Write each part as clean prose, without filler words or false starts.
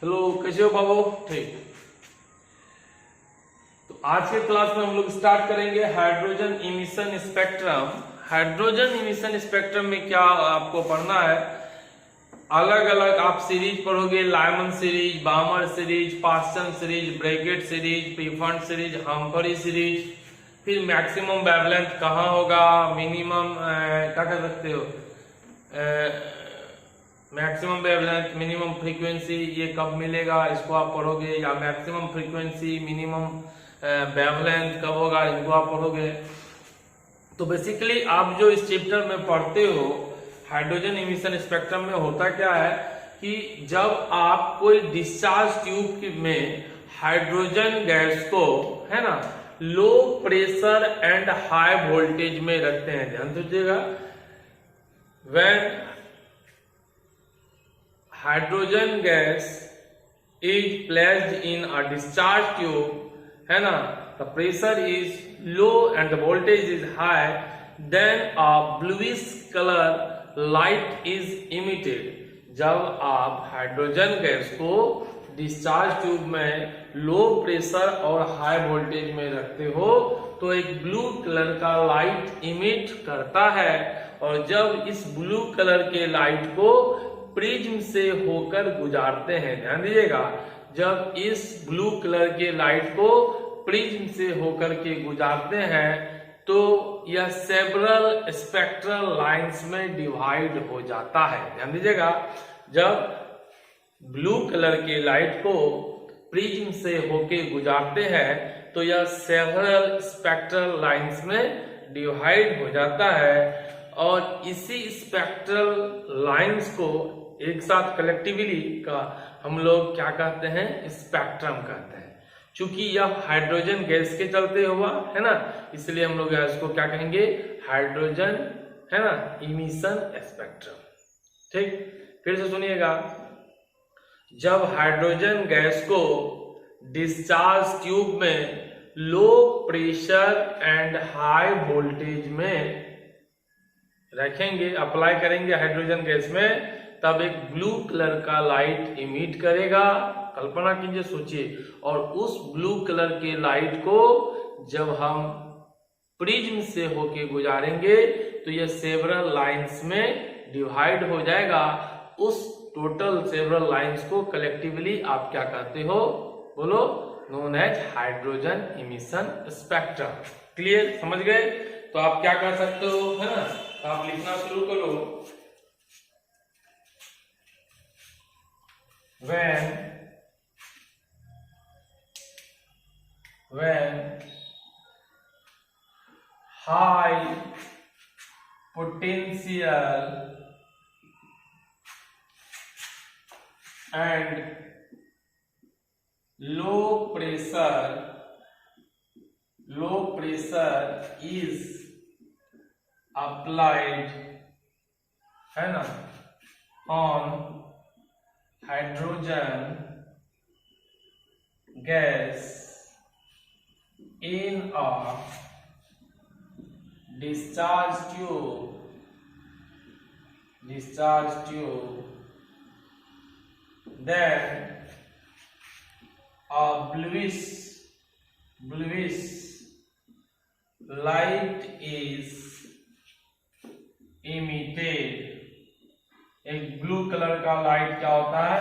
Hello, कैसे हो बाबू? ठीक। तो आज के क्लास में हम लोग स्टार्ट करेंगे hydrogen emission spectrum. Hydrogen emission spectrum में क्या आपको पढ़ना है, अलग अलग आप सीरीज पढ़ोगे। Lyman series, Balmer series, Paschen series, Brackett series, प्रीफर्ड सीरीज, हम्फरी सीरीज। फिर मैक्सिमम वेवलेंथ कहाँ होगा, मिनिमम क्या कर सकते हो, मैक्सिमम वेवलेंथ, मिनिमम फ्रीक्वेंसी ये कब मिलेगा, इसको आप पढ़ोगे। या मैक्सिमम फ्रीक्वेंसी, मिनिमम वेवलेंथ कब होगा, इनको आप पढ़ोगे। तो बेसिकली आप जो इस चैप्टर में पढ़ते हो हाइड्रोजन इमिशन स्पेक्ट्रम में होता क्या है कि जब आप कोई डिस्चार्ज ट्यूब में हाइड्रोजन गैस को, है ना, low pressure and high voltage में रखते हैं, ध्यान दीजिएगा। When hydrogen gas is placed in a discharge tube, है ना, the pressure is low and the voltage is high, then a bluish color light is emitted। जब आप हाइड्रोजन गैस को डिस्चार्ज ट्यूब में लो प्रेशर और high voltage में रखते हो तो एक ब्लू कलर का लाइट इमिट करता है। और जब इस ब्लू कलर के लाइट को प्रिज्म से होकर गुजारते हैं, ध्यान दीजिएगा, जब इस ब्लू कलर के लाइट को प्रिज्म से होकर के गुजारते हैं तो यह सेवरल स्पेक्ट्रल लाइंस में डिवाइड हो जाता है। ध्यान दीजिएगा, जब ब्लू कलर के लाइट को प्रिज्म से होके गुजारते हैं तो यह सेवरल स्पेक्ट्रल लाइंस में डिवाइड हो जाता है। और इसी स्पेक्ट्रल लाइंस को एक साथ कलेक्टिवली का हम लोग क्या कहते हैं, स्पेक्ट्रम कहते हैं। चूंकि यह हाइड्रोजन गैस के चलते हुआ है ना, इसलिए हम लोग इसको क्या कहेंगे, हाइड्रोजन, है ना, इमिशन स्पेक्ट्रम। ठीक, फिर से सुनिएगा। जब हाइड्रोजन गैस को डिस्चार्ज ट्यूब में low pressure and high voltage में रखेंगे, अप्लाई करेंगे हाइड्रोजन गैस में, तब एक ब्लू कलर का लाइट इमिट करेगा। कल्पना कीजिए, सोचिए। और उस ब्लू कलर के लाइट को जब हम प्रिज्म से होके गुजारेंगे तो यह सेवरल लाइंस में डिवाइड हो जाएगा। उस टोटल सेवरल लाइंस को कलेक्टिवली आप क्या कहते हो, बोलो, known as hydrogen emission spectrum. Clear, समझ गए? तो आप क्या कर सकते हो, है ना, तो आप लिखना शुरू करो। when high potential and low pressure is applied, है ना, on hydrogen gas in a discharge tube, then a bluish light is emitted। एक ब्लू कलर का लाइट क्या होता है,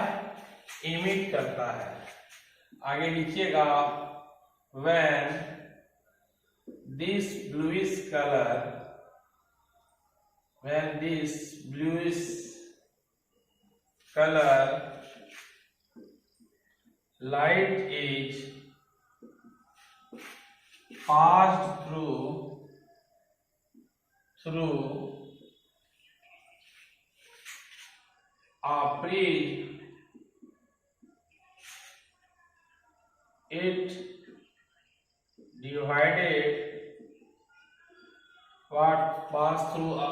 इमिट करता है। आगे लिखिएगा, when this bluish color light is passed through a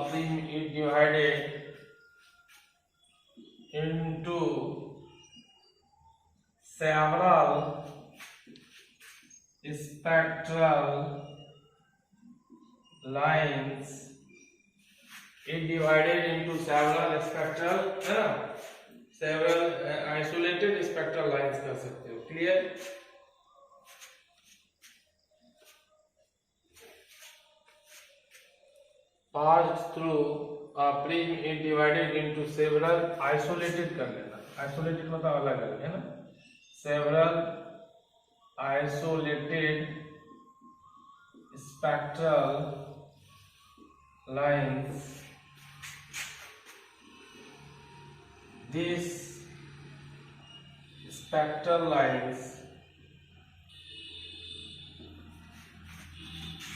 prism, it divided into several spectral lines। It divided into several spectral, several isolated isolated spectral lines कर सकते हो। Clear? Pass through a prism is divided into several isolated कर लेना, isolated मतलब अलग अलग है ना, several isolated spectral lines. These spectral lines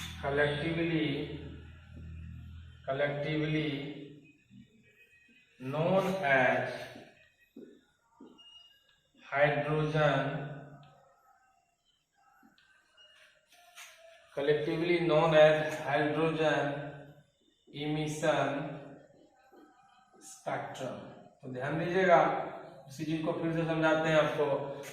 collectively known as hydrogen emission spectrum। तो ध्यान दीजिएगा, उसी चीज को फिर से समझाते हैं आपको।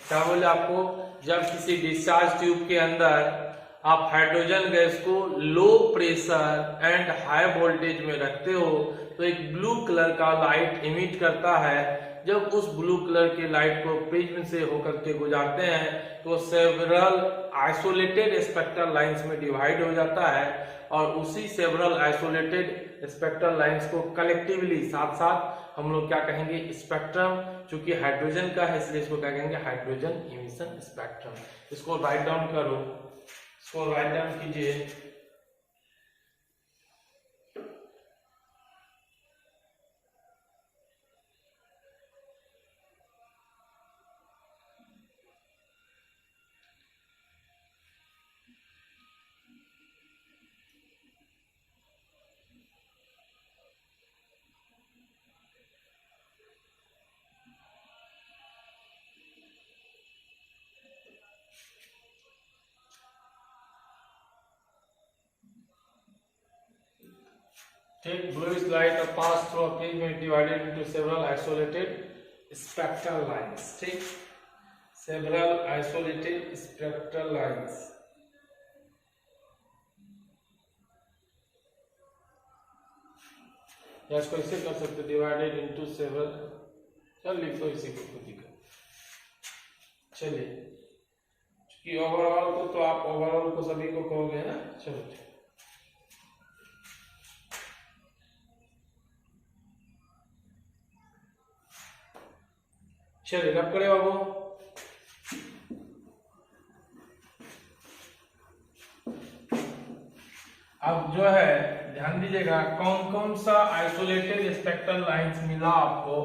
क्या बोले आपको, जब किसी डिस्चार्ज ट्यूब के अंदर आप हाइड्रोजन गैस को low pressure and high voltage में रखते हो तो एक ब्लू कलर का लाइट इमिट करता है। जब उस ब्लू कलर के लाइट को प्रिज्म से होकर के गुजारते हैं तो सेवरल आइसोलेटेड स्पेक्ट्रल लाइंस में डिवाइड हो जाता है, और उसी सेवरल आइसोलेटेड स्पेक्ट्रल लाइंस को कलेक्टिवली साथ साथ हम लोग क्या कहेंगे, स्पेक्ट्रम। चूंकि हाइड्रोजन का है इसलिए इसको क्या कहेंगे, हाइड्रोजन इमिशन स्पेक्ट्रम। इसको राइट डाउन करो, इसको राइट डाउन कीजिए। Take bluish light or pass through a prism is divided into several isolated spectral lines. ठीक, several isolated spectral lines. या इसको ऐसे कर सकते, डिवाइडेड इनटू सेवरल। चल लिख दो इसी को, कोई दिक्कत। चलिए, क्योंकि ओवरऑल को तो आप ओवरऑल को सभी को कहोगे ना। चलो चलिए रब करे बाबू। अब जो है ध्यान दीजिएगा, कौन कौन सा आइसोलेटेड स्पेक्ट्रल लाइंस मिला आपको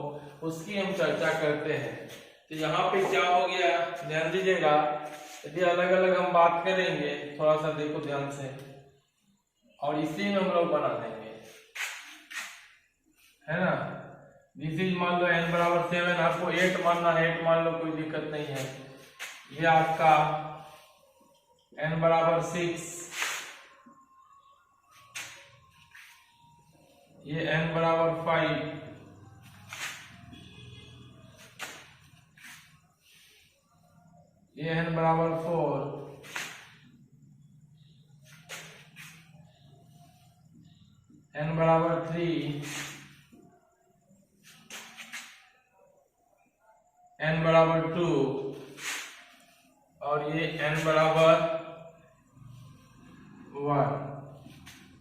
उसकी हम चर्चा करते हैं। तो यहाँ पे क्या हो गया, ध्यान दीजिएगा, यदि अलग अलग हम बात करेंगे, थोड़ा सा देखो ध्यान से, और इसी में हम लोग बना देंगे, है ना। दिस इज मान लो n बराबर 7, आपको 8 मानना है, 8 मान लो, कोई दिक्कत नहीं है। ये आपका n बराबर 6, ये n बराबर 5, ये n बराबर 4, n बराबर 3, n बराबर 2, और ये n बराबर 1।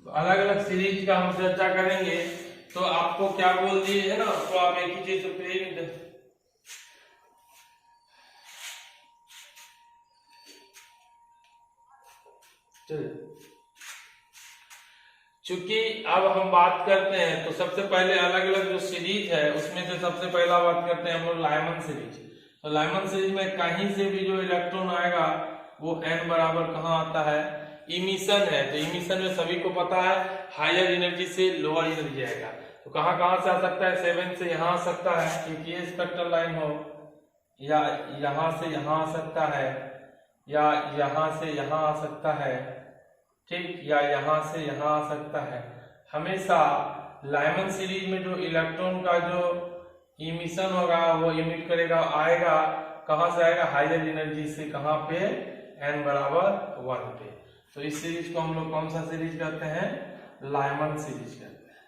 तो अलग अलग सीरीज का हम चर्चा करेंगे। तो आपको क्या बोल दिए है ना, तो आप एक ही चीज प्रेरित। चूंकि अब हम बात करते हैं तो सबसे पहले अलग अलग जो सीरीज है उसमें से सबसे पहला बात करते हैं हम लोग लाइमन सीरीज। तो लाइमन सीरीज में कहीं से भी जो इलेक्ट्रॉन आएगा वो n बराबर कहाँ आता है, इमिशन है। तो इमिशन में सभी को पता है हायर एनर्जी से लोअर एनर्जी आएगा। तो कहाँ कहाँ से आ सकता है, 7 से यहाँ आ सकता है क्योंकि ये स्पेक्ट्रल लाइन हो, या यहाँ से यहाँ आ सकता है, या यहाँ से यहाँ आ सकता है, ठीक, या यहाँ से यहाँ आ सकता है। हमेशा लाइमन सीरीज में जो इलेक्ट्रॉन का जो इमिशन होगा वो इमिट करेगा, आएगा कहाँ से आएगा, हायर एनर्जी से। कहाँ पे, n बराबर 1 पे। तो इस सीरीज को हम लोग कौन सा सीरीज कहते हैं, लाइमन सीरीज कहते हैं,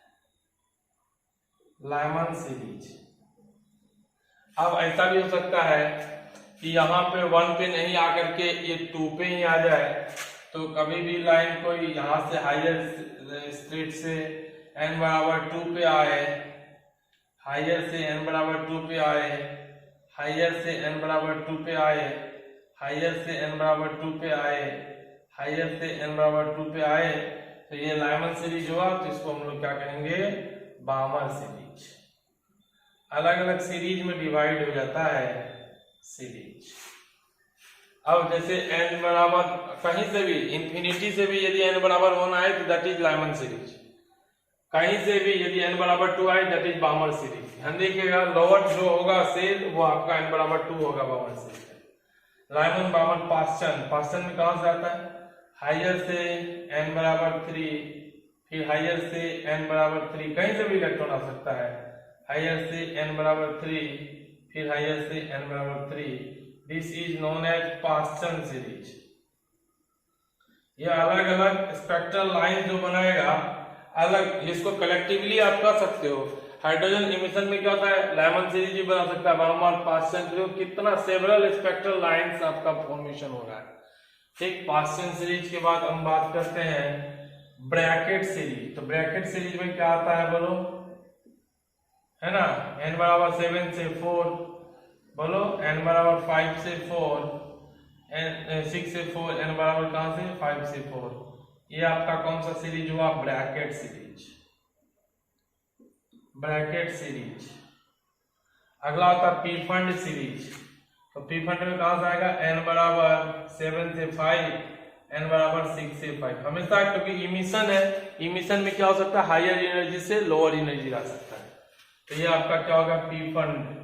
लाइमन सीरीज। अब ऐसा भी हो सकता है कि यहाँ पे 1 पे नहीं आकर के ये 2 पे ही आ जाए, तो कभी भी लाइन कोई यहाँ से हायर स्ट्रेट से n बराबर 2 पे आए, हायर से n बराबर 2 पे आए, हायर से n बराबर 2 पे आए, हायर से n बराबर 2 पे आए, हायर से n बराबर 2 पे आए, तो ये लाइमन सीरीज हुआ। तो इसको हम लोग क्या कहेंगे, बामर सीरीज। अलग अलग सीरीज में डिवाइड हो जाता है सीरीज। अब जैसे n बराबर कहीं से भी इंफिनिटी से भी यदि n बराबर 1 आए तो दैट इज लाइमन सीरीज, कहीं से भी यदि n बराबर 2 आए दैट इज बामर सीरीज। ध्यान देखिएगा, लोअर जो होगा सेल वो आपका n बराबर 2 होगा बामर सीरीज। लाइमन बामर पास्चन में कहां से आता है, हायर से n बराबर 3, फिर हायर से n बराबर 3, कहीं से भी इलेक्ट्रॉन आ सकता है, हायर से n बराबर 3, फिर हायर से n बराबर 3। This is known as Paschen series. ये अलग अलग स्पेक्ट्रल लाइन जो बनाएगा अलग, इसको कलेक्टिवली आप कर सकते हो। हाइड्रोजन इमिशन में क्या होता है, लाइमन सीरीज भी बना सकता है, बामर पास्चन, कितना सेवरल स्पेक्ट्रल लाइंस आपका फॉर्मेशन हो रहा है। ठीक, पास्चन सीरीज के बाद हम बात करते हैं ब्रैकेट सीरीज। तो ब्रैकेट सीरीज में क्या आता है बोलो, है ना, n बराबर 7 से 4, बोलो n बराबर 5 से 4, n 6 से 4, n बराबर कहां से 5 से 4। ये आपका कौन सा सीरीज हुआ, ब्रैकेट सीरीज। Brackett series. अगला होता है पी फंड सीरीज। तो पी फंड में कहां से आएगा, n बराबर 7 से 5, n बराबर 6 से 5। हमेशा क्योंकि इमिशन है, इमिशन में क्या हो सकता है, हायर एनर्जी से लोअर एनर्जी आ सकता है। तो ये आपका क्या होगा, P fund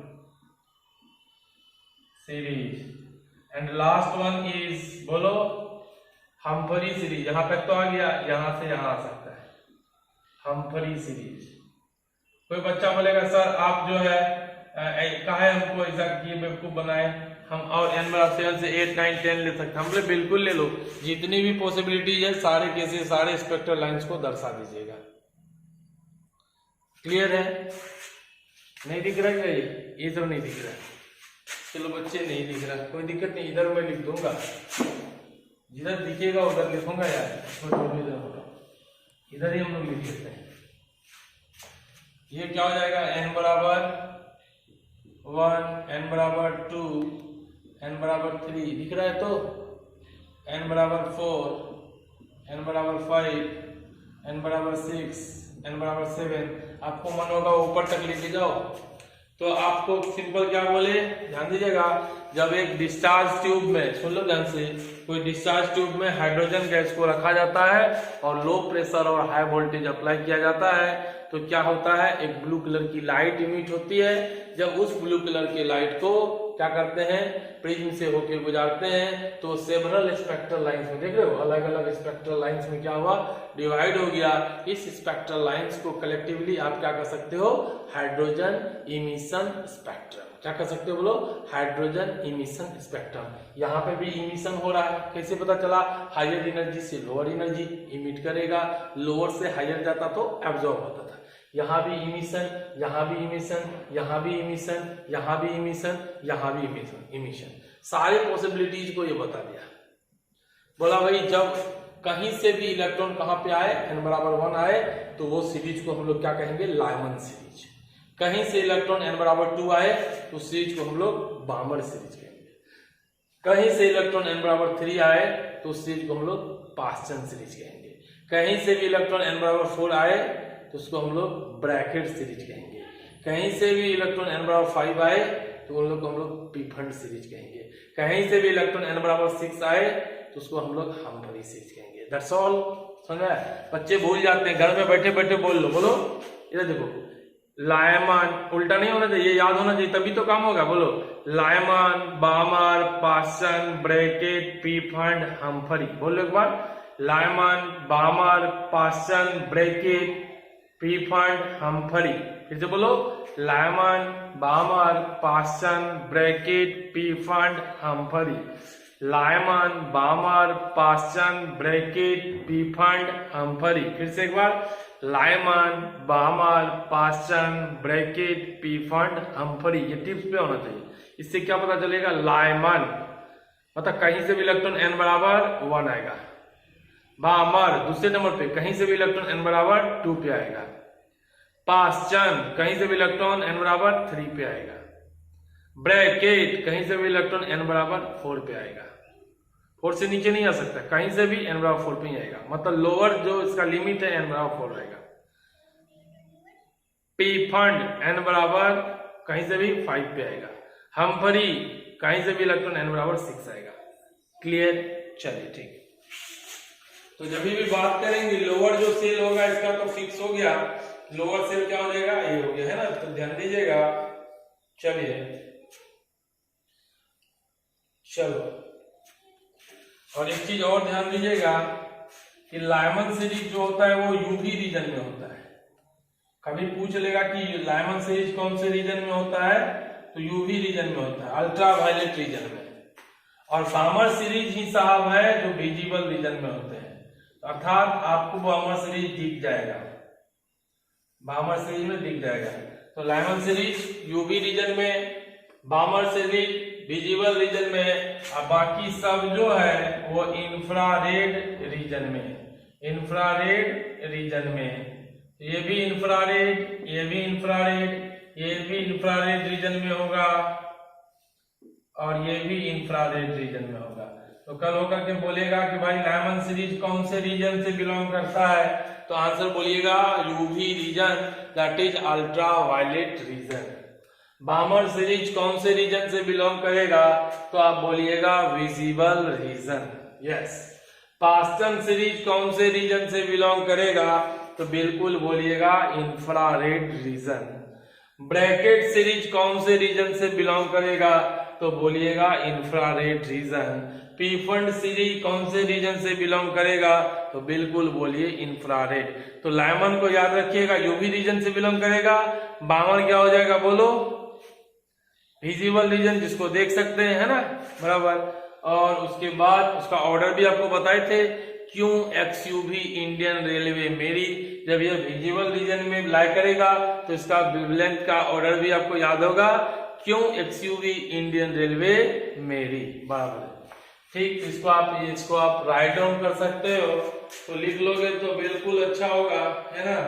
series. And last one is बोलो हम्फरी सीरीज। यहां तक तो आ गया, यहां से यहां आ सकता है हम्फरी सीरीज। कोई बच्चा बोलेगा सर आप जो है कहा है हमको ऐसा किए बेवकूफ बनाए, हम और n बराबर 7 से 8 9 10 ले सकते हैं। हम बोले बिल्कुल ले लो, जितनी भी पॉसिबिलिटीज है सारे केसेस सारे स्पेक्ट्रल लाइंस को दर्शा दीजिएगा। क्लियर है, नहीं दिख रहा है, ये सब नहीं दिख रहा है, चलो बच्चे नहीं दिख रहा, कोई दिक्कत नहीं, इधर मैं लिख दूंगा, जिधर दिखेगा उधर लिखूंगा यार, इधर ही हम लोग लिख देते हैं। ये क्या हो जाएगा, n बराबर 1, n बराबर 2, n बराबर 3, दिख रहा है तो n बराबर 4, n बराबर 5, n बराबर 6, n बराबर 7। आपको मन होगा ऊपर तक लेके जाओ, तो आपको सिंपल क्या बोले, ध्यान दीजिएगा, जब एक डिस्चार्ज ट्यूब में, सुन लो ध्यान से, कोई डिस्चार्ज ट्यूब में हाइड्रोजन गैस को रखा जाता है और लो प्रेशर और हाई वोल्टेज अप्लाई किया जाता है, तो क्या होता है, एक ब्लू कलर की लाइट इमिट होती है। जब उस ब्लू कलर की लाइट को क्या करते हैं, प्रिज्म से होकर गुजारते हैं, तो सेवरल स्पेक्ट्रल लाइंस में, देख रहे हो, अलग अलग स्पेक्ट्रल लाइंस में क्या हुआ, डिवाइड हो गया। इस स्पेक्ट्रल लाइंस को कलेक्टिवली आप क्या कर सकते हो, हाइड्रोजन इमिशन स्पेक्ट्रम। क्या कर सकते हो बोलो, हाइड्रोजन इमिशन स्पेक्ट्रम। यहाँ पे भी इमिशन हो रहा है, कैसे पता चला, हायर एनर्जी से लोअर एनर्जी इमिट करेगा, लोअर से हायर जाता तो एब्जॉर्ब होता था। यहाँ भी इमिशन, यहाँ भी इमिशन, यहाँ भी इमिशन, यहाँ भी इमिशन, यहाँ भी इमिशन, सारे पॉसिबिलिटीज को ये बता दिया। बोला भाई जब कहीं से भी इलेक्ट्रॉन कहाँ पे आए, n बराबर 1 आए, तो वो सीरीज को हम लोग क्या कहेंगे, लाइमन सीरीज। कहीं से इलेक्ट्रॉन n बराबर 2 आए तो सीरीज को हम लोग बामर सीरीज कहेंगे। कहीं से इलेक्ट्रॉन n बराबर 3 आए तो सीरीज को हम लोग पास्चन सीरीज कहेंगे। कहीं से भी इलेक्ट्रॉन n बराबर 4 आए तो उसको हम लोग ब्रैकेट सीरीज कहेंगे। कहीं से भी इलेक्ट्रॉन n बराबर 5 आए तो उन लोग को हम लोग पी फंड सीरीज कहेंगे। कहीं से भी इलेक्ट्रॉन n बराबर 6 आए तो उसको हम लोग हम्फरी सीरीज कहेंगे। That's all. समझा? बच्चे भूल जाते हैं, घर में बैठे बैठे बोल लो, बोलो इधर देखो, लायमन, उल्टा नहीं होना चाहिए, याद होना चाहिए, तभी तो काम होगा। बोलो Lyman, बामर, Paschen, Brackett, P fund, हम्फरी। बोलो एक बार, Lyman, बामर, Paschen, Brackett, P fund, हम्फरी। फिर से बोलो, Lyman, बामर, Paschen, Brackett, P fund, हम्फरी। Lyman, बामर, Paschen, Brackett, P fund, हम्फरी। फिर से एक बार, लायमन, बामर, पास्टन, ब्रैकेट, पीफंड, हम्फरी। ये टिप्स पे होना चाहिए। इससे क्या पता चलेगा? लायमन मतलब कहीं से भी इलेक्ट्रॉन n बराबर 1 आएगा। बामर दूसरे नंबर पे कहीं से भी इलेक्ट्रॉन n बराबर 2 पे आएगा। पास्टन कहीं से भी इलेक्ट्रॉन n बराबर 3 पे आएगा। ब्रैकेट कहीं से भी इलेक्ट्रॉन n बराबर 4 पे आएगा। 4 से नीचे नहीं आ सकता, कहीं से भी n बराबर 4 पे ही आएगा। मतलब लोअर जो इसका लिमिट है n बराबर 4 रहेगा। पी फंड n बराबर कहीं से भी 5 पे आएगा। हम्फरी कहीं से भी इलेक्ट्रॉन n बराबर 6 आएगा। क्लियर? चलिए ठीक। तो जब भी बात करेंगे लोअर जो सेल होगा इसका तो फिक्स हो गया। लोअर सेल क्या हो जाएगा? ये हो गया है ना, तो ध्यान दीजिएगा। चलिए चलो, और एक चीज और ध्यान दीजिएगा कि लायमन सीरीज जो होता है वो यूवी रीजन में होता है। कभी पूछ लेगा कि लायमन सीरीज कौन से रीजन में होता है, तो यूवी रीजन में होता है, अल्ट्रा वायलेट रीजन में। और बामर सीरीज ही साहब है जो विजिबल रीजन में होते हैं। अर्थात आपको बामर सीरीज दिख जाएगा, बामर सीरीज में दिख जाएगा। तो लायमन सीरीज यूवी रीजन में, बामर सीरीज विजिबल रीजन में, और बाकी सब जो है वो इंफ्रारेड रीजन में, इंफ्रारेड रीजन में। ये भी इंफ्रारेड, ये भी इंफ्रारेड, ये भी इंफ्रारेड रीजन में होगा, और ये भी इंफ्रारेड रीजन में होगा। तो कल होकर के बोलेगा कि भाई लायमन सीरीज कौन से रीजन से बिलोंग करता है, तो आंसर बोलिएगा UV region, that is ultra violet region. Balmer series कौन से रीजन से बिलोंग करेगा, तो आप बोलिएगा visible region. Yes. Paschen series कौन से रीजन से बिलोंग करेगा, तो बिल्कुल बोलिएगा इंफ्रारेड रीजन। ब्रैकेट सीरीज कौन से रीजन से बिलोंग करेगा, तो बोलिएगा इंफ्रारेड रीजन। पीफंड सीरीज कौन से रीजन से बिलोंग करेगा, तो बिल्कुल बोलिए इंफ्रारेड। तो लायमन को याद रखिएगा, यूवी रीजन से बिलोंग करेगा। बामर क्या हो जाएगा बोलो? विजिबल रीजन, जिसको देख सकते हैं, है ना, बराबर। और उसके बाद उसका ऑर्डर भी आपको बताए थे, क्यों एक्सयूवी इंडियन रेलवे मेरी। जब ये विजिबल रीजन में लाई करेगा तो इसका वेवलेंथ का ऑर्डर भी आपको याद होगा, क्यों एक्सयूवी इंडियन रेलवे मेरी, बराबर। ठीक, इसको आप राइट डाउन कर सकते हो। तो लिख लोगे तो बिल्कुल अच्छा होगा, है ना।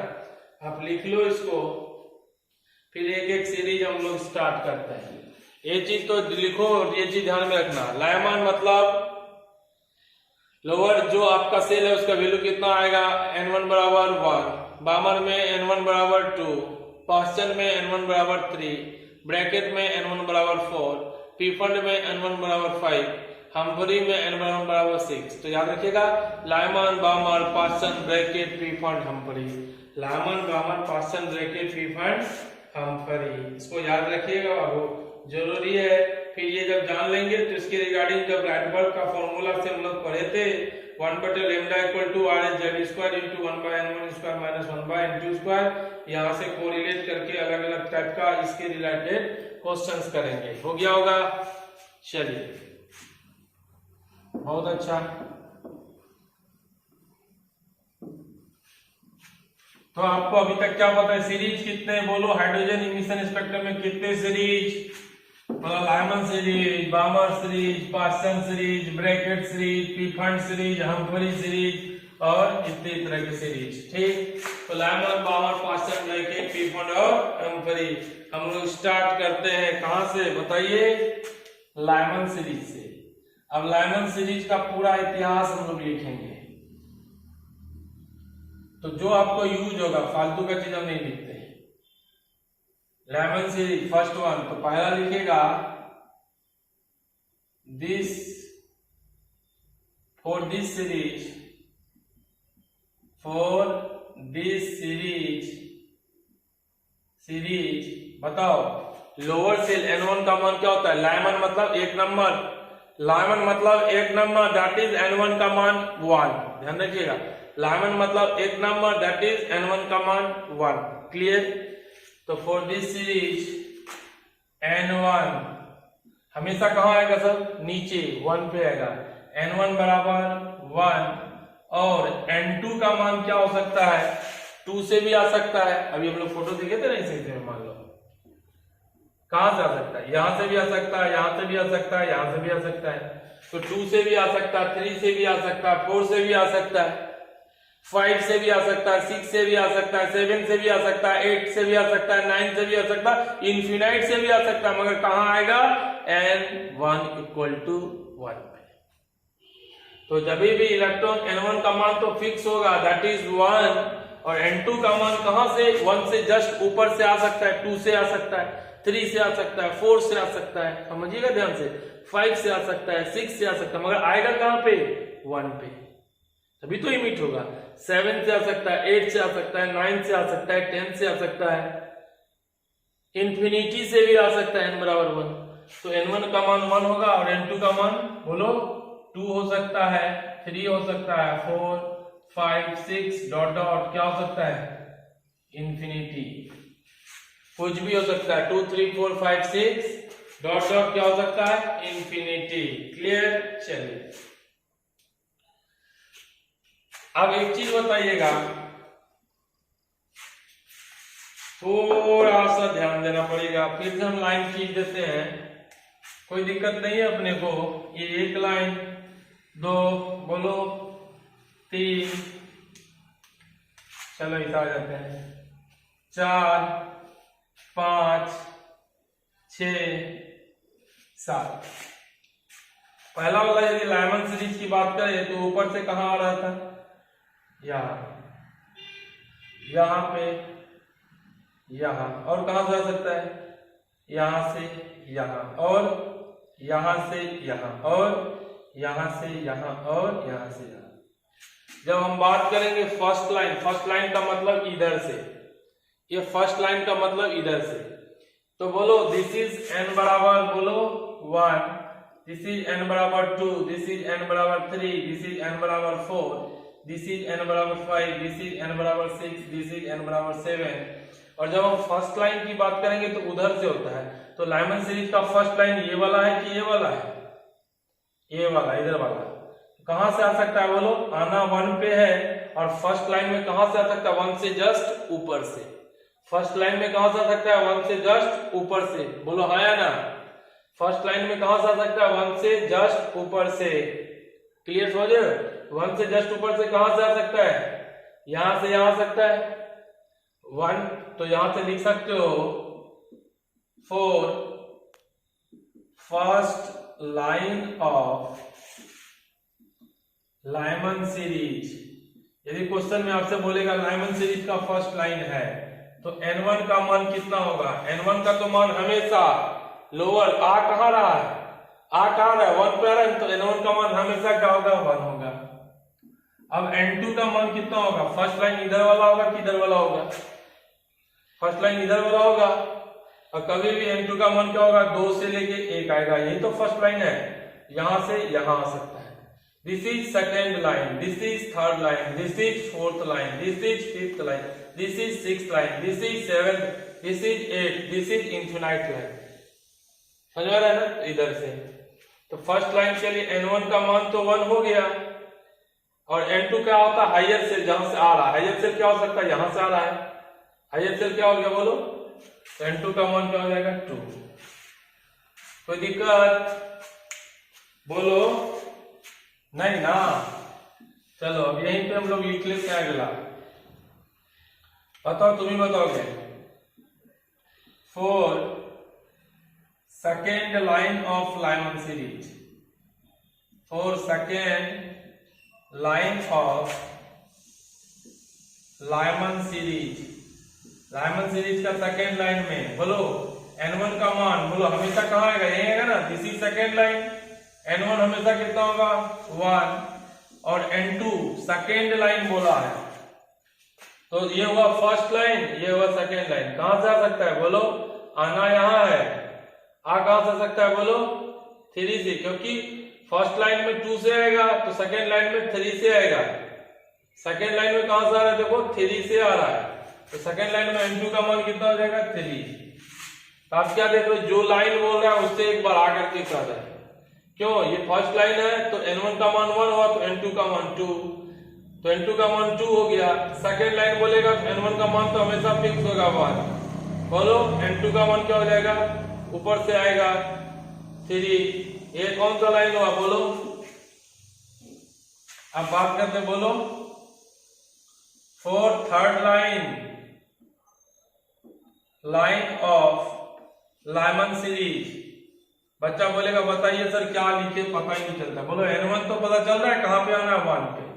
आप लिख लो इसको, फिर एक एक सीरीज हम लोग स्टार्ट करते हैं। ये चीज तो लिखो, ये चीज ध्यान में रखना। लायमन मतलब लोअर जो आपका सेल है उसका वैल्यू कितना आएगा, n1 बराबर 1, बामर में n1 बराबर 2, पास्टन में n1 बराबर 3, ब्रैकेट में n1 बराबर 4, पीफंड में n1 बराबर 5, हम्फरी में n1 बराबर 6। तो याद रखिएगा Lyman, बामर, Paschen, bracket, पीफंड, हम्फरी। Lyman, बामर, Paschen, bracket, पीफंड, हम्फरी, इसको याद रखिएगा बाबू, जरूरी है। फिर ये जब जान लेंगे तो इसके रिगार्डिंग जब राइटबर्ग का फॉर्मूला से हम लोग पढ़े थे, 1/λ = RHZ² × 1/n1² - 1/n2², यहाँ से कोरिलेट करके अलग अलग टाइप का इसके रिलेटेड क्वेश्चंस करेंगे। हो गया होगा? चलिए, बहुत अच्छा। तो आपको अभी तक क्या पता है, सीरीज कितने बोलो, हाइड्रोजन इमिशन स्पेक्ट्रम में कितने सीरीज, मतलब Lyman series, Balmer series, Paschen series, Brackett series, Pfund series, Humphrey series और इतने तरह की सीरीज। ठीक, तो लायमन, बामर, पास्टन, ब्रैकेट, पीफंड और हम्फरी। हम लोग स्टार्ट करते हैं कहां से बताइए? लायमन सीरीज से। अब लायमन सीरीज का पूरा इतिहास हम लोग लिखेंगे, तो जो आपको यूज होगा, फालतू का चीज हम नहीं लिखते। लायमन सीरीज फर्स्ट वन, तो पहला लिखेगा this, for this series, for this series बताओ लोअर सेल n1 का मान क्या होता है? लायमन मतलब 1 नंबर, लायमन मतलब 1 नंबर, दैट इज n1 का मान 1। ध्यान रखिएगा, लायमन मतलब 1 नंबर, दैट इज n1 का मान 1। क्लियर? तो फॉर दिस सीरीज n1 हमेशा कहां आएगा सर? नीचे 1 पे आएगा। n1 बराबर 1, और n2 का मान क्या हो सकता है? 2 से भी आ सकता है, अभी हम लोग फोटो देखे थे ना इसी में, मान लो कहां से आ सकता है, यहां से भी आ सकता है, यहां से भी आ सकता है, यहां से भी आ सकता है। तो 2 से भी आ सकता है, 3 से भी आ सकता है, 4 से भी आ सकता है, 5 से भी आ सकता है, 6 से भी आ सकता है, 7 से भी आ सकता है, 8 से भी आ सकता है, 9 से भी आ सकता है, इनफिनाइट से भी आ सकता है, मगर कहां आएगा, n1 इक्वल टू 1 पे। तो जब भी इलेक्ट्रॉन n1 का मान तो फिक्स होगा, दैट इज 1, और n2 का मान कहां से, 1 से जस्ट ऊपर से आ सकता है, 2 से आ सकता है, 3 से आ सकता है, 4 से आ सकता है, समझिएगा ध्यान से, 5 से आ सकता है, 6 से आ सकता है, मगर आएगा कहां पे, 1 पे, तभी तो इमिट होगा। 7 से आ सकता है, 8 से आ सकता है, 9 से आ सकता है, 10 से आ सकता है, इंफिनिटी से भी आ सकता है n बराबर 1। तो n1 का मान 1 होगा और n2 का मान बोलो 2 हो सकता है, 3 हो सकता है, 4 5 6 डॉट डॉट क्या हो सकता है, इंफिनिटी, कुछ भी हो सकता है, 2 3 4 5 6 डॉट डॉट क्या हो सकता है, इंफिनिटी। क्लियर? चलिए अब एक चीज बताइएगा, थोड़ा सा ध्यान देना पड़ेगा, फिर से हम लाइन खींच देते हैं, कोई दिक्कत नहीं है अपने को। ये एक लाइन, 2 बोलो, 3, चलो इधर आ जाते हैं, 4 5 6 7। पहला वाला यदि लाइमन सीरीज की बात करें तो ऊपर से कहां आ रहा था, यहां पे, यहां, और कहां से आ सकता है, यहां से यहां, और यहां से यहां, और यहां से यहां, और यहां से यहां। जब हम बात करेंगे फर्स्ट लाइन का मतलब इधर से, ये फर्स्ट लाइन का मतलब इधर से, तो बोलो दिस इज n बराबर बोलो 1, दिस इज n बराबर 2, दिस इज n बराबर 3, दिस इज n बराबर 4, दिस इज n बराबर 5, दिस इज n बराबर 6, दिस इज n बराबर 7। और जब हम फर्स्ट लाइन की बात करेंगे तो उधर से होता है। तो लाइमन सीरीज का फर्स्ट लाइन ये वाला है कि ये वाला है, ये वाला, इधर वाला। कहां से आ सकता है बोलो, आना 1 पे है, और फर्स्ट लाइन में कहां से आ सकता है, 1 से जस्ट ऊपर से। फर्स्ट लाइन में कहां से आ सकता है, 1 से जस्ट ऊपर से, बोलो हाँ या ना। फर्स्ट लाइन में कहां से आ सकता है, 1 से जस्ट ऊपर से। क्लियर समझ रहे हो, 1 से जस्ट ऊपर से कहां से आ सकता है, यहां से यहां आ सकता है 1, तो यहां से लिख सकते हो 4 first line of Lyman series. यदि क्वेश्चन में आपसे बोलेगा लाइमन सीरीज का फर्स्ट लाइन है तो n1 का मान कितना होगा, n1 का तो मान हमेशा लोअर, आ कहां रहा है, आ कहां रहा है, 1 पे आ रहा है, तो n1 का मान हमेशा क्या होगा, 1 होगा। अब n2 का मान कितना होगा, फर्स्ट लाइन इधर वाला होगा कि इधर वाला होगा, फर्स्ट लाइन इधर वाला होगा, और कभी भी n2 का मान क्या होगा, 2 से लेके 1 आएगा, यही तो फर्स्ट लाइन है, यहां से यहां आ सकता है। This is second line, this is third line, this is fourth line, this is fifth line, this is sixth line, this is seventh, this is eighth, this is infinite line। समझ आ रहा है ना, इधर से तो फर्स्ट लाइन के लिए n1 का मान तो 1 हो गया, और n2 क्या होता है, हायर सेल जहां से आ रहा है, हायर सेल क्या हो सकता है, यहां से आ रहा है, हायर सेल क्या हो गया बोलो, n2 का मान क्या हो जाएगा, 2। कोई दिक्कत बोलो, नहीं ना। चलो अब यहीं पे हम लोग लिख लेते हैं अगला, बताओ तुम ही बताओगे। For second line of Lyman series, for second line of Lyman series, Lyman series का सेकेंड लाइन में बोलो n1 का मान बोलो हमेशा कहां आएगा, यही आएगा ना, this is second line, n1 हमेशा कितना होगा, 1, और n2 सेकेंड लाइन बोला है, तो ये हुआ फर्स्ट लाइन, ये हुआ सेकेंड लाइन। कहां से आ सकता है बोलो, आना यहां है, आ कहां से आ सकता है बोलो, 3 से, क्योंकि फर्स्ट लाइन में 2 से आएगा तो सेकेंड लाइन में 3 से आएगा। सेकेंड लाइन में कहां से आ रहा है, देखो 3 से आ रहा है, तो सेकेंड लाइन में n2 का मान कितना हो जाएगा, 3। तो आप क्या देख रहे हो, जो लाइन बोल रहा है उससे एक बार आकर के कह जाए, क्यों, ये फर्स्ट लाइन है तो n1 का मान 1 हुआ, तो n2 का मान 2, तो n2 का मान 2 हो गया। सेकेंड लाइन बोलेगा तो n1 का मान तो हमेशा फिक्स होगा 1। बोलो n2 का मान क्या हो जाएगा, ऊपर से आएगा 3। ये कौन सा लाइन हुआ बोलो, अब बात करते बोलो। For third line of Lyman series, बच्चा बोलेगा बताइए सर क्या लिखे, पता ही नहीं चलता। बोलो n1 तो पता चल रहा है, कहां पे आना है 1 पे।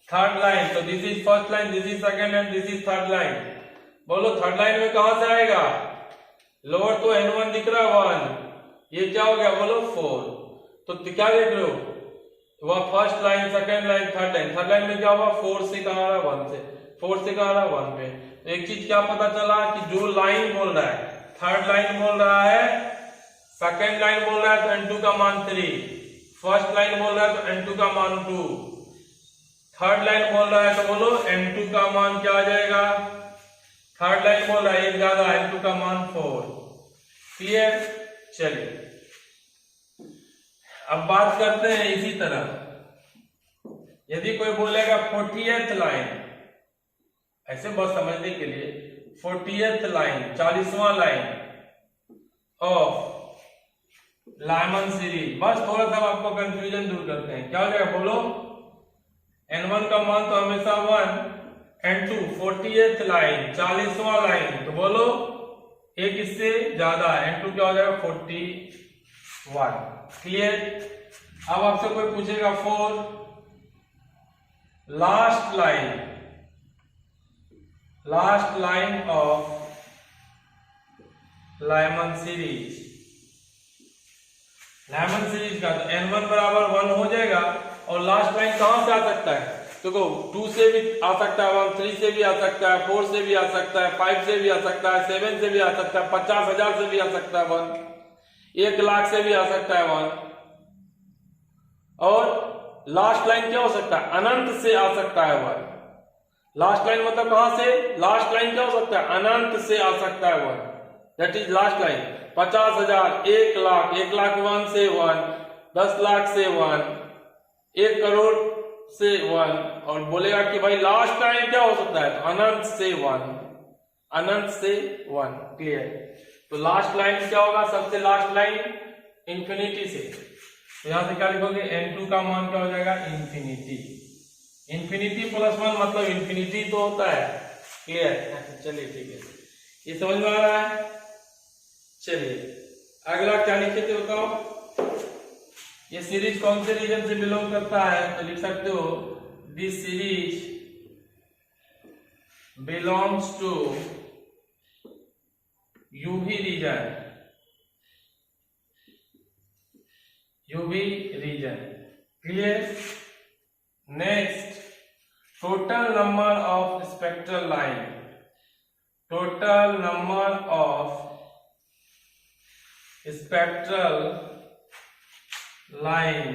थर्ड लाइन, तो this is first line, this is second line, this is third line. बोलो थर्ड लाइन में कहां से आएगा, लोअर तो n1 दिख रहा है 1, ये क्या हो गया बोलो 4। तो क्या देख रहे हो, वह first line, second line, third line. Third line में क्या हुआ, 4 से कहां आ रहा है 1 से, 4 से कहां आ रहा है 1 पे। तो एक चीज क्या पता चला कि जो लाइन बोल रहा है, थर्ड लाइन बोल रहा है, सेकंड लाइन बोल रहा है तो n2 का मान 3, फर्स्ट लाइन बोल रहा है तो n2 का मान 2, थर्ड लाइन बोल रहा है तो बोलो n2 का मान क्या आ जाएगा, थर्ड लाइन बोल रहा है एक ज्यादा, n2 का मान 4। क्लियर। चलिए अब बात करते हैं इसी तरह, यदि कोई बोलेगा 40th लाइन, ऐसे बस समझने के लिए 40th लाइन, 40वां लाइन ऑफ लाइमन सीरीज, बस थोड़ा सा आपको कंफ्यूजन दूर करते हैं। क्या हो जाएगा बोलो, n1 का मान तो हमेशा 1, n2 40th लाइन, 40वां लाइन, तो बोलो एक इससे ज्यादा, n2 क्या हो जाएगा 41। क्लियर। अब आपसे कोई पूछेगा for last line of Lyman series, का तो n1 बराबर 1 हो जाएगा। और लास्ट लाइन कहां से आ सकता है, देखो 2 से भी आ सकता है 1, 3 से भी आ सकता है, 4 से भी आ सकता है, 5 से भी आ सकता है, 7 से भी आ सकता है, 50,000 से भी आ सकता है 1, 1 लाख से भी आ सकता है 1। और लास्ट लाइन क्या हो सकता है, अनंत से आ सकता है 1। लास्ट लाइन मतलब कहां से, लास्ट लाइन क्या हो सकता है, अनंत से आ सकता है 1, that is last line. 50,000, 1 lakh, 1 lakh 1 से 1, 10 लाख से 1, 1 करोड़ से 1। और बोलेगा कि भाई लास्ट लाइन क्या हो सकता है, तो अनंत से 1, अनंत से 1। क्लियर। तो लास्ट लाइन क्या होगा, सबसे लास्ट लाइन इंफिनिटी से, तो यहां से क्या लिखोगे, n2 का मान क्या हो जाएगा, इंफिनिटी। इंफिनिटी प्लस 1 मतलब इंफिनिटी तो होता है। क्लियर। चलिए ठीक है, ये समझ में आ रहा है। चलिए अगला क्या लिखे थे बताओ, ये सीरीज कौन से रीजन से बिलोंग करता है, तो लिख सकते हो this series belongs to UV region. Clear. Next, total number of spectral line, total number of spectral line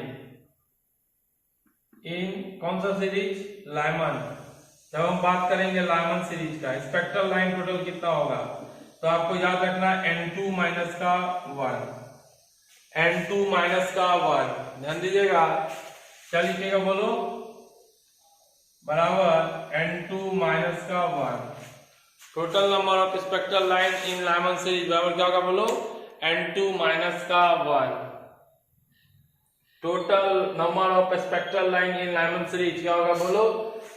in कौन सा सीरीज, लाइमन। जब हम बात करेंगे लाइमन सीरीज का, स्पेक्ट्रल लाइन टोटल कितना होगा, तो आपको याद रखना n2 माइनस का 1, n2 माइनस का 1, ध्यान दीजिएगा। क्या लिखेगा बोलो, बराबर n2 माइनस का 1। Total number of spectral line in Lyman series बराबर क्या होगा बोलो, n2 माइनस का 1। Total number of spectral line in Lyman series क्या होगा बोलो,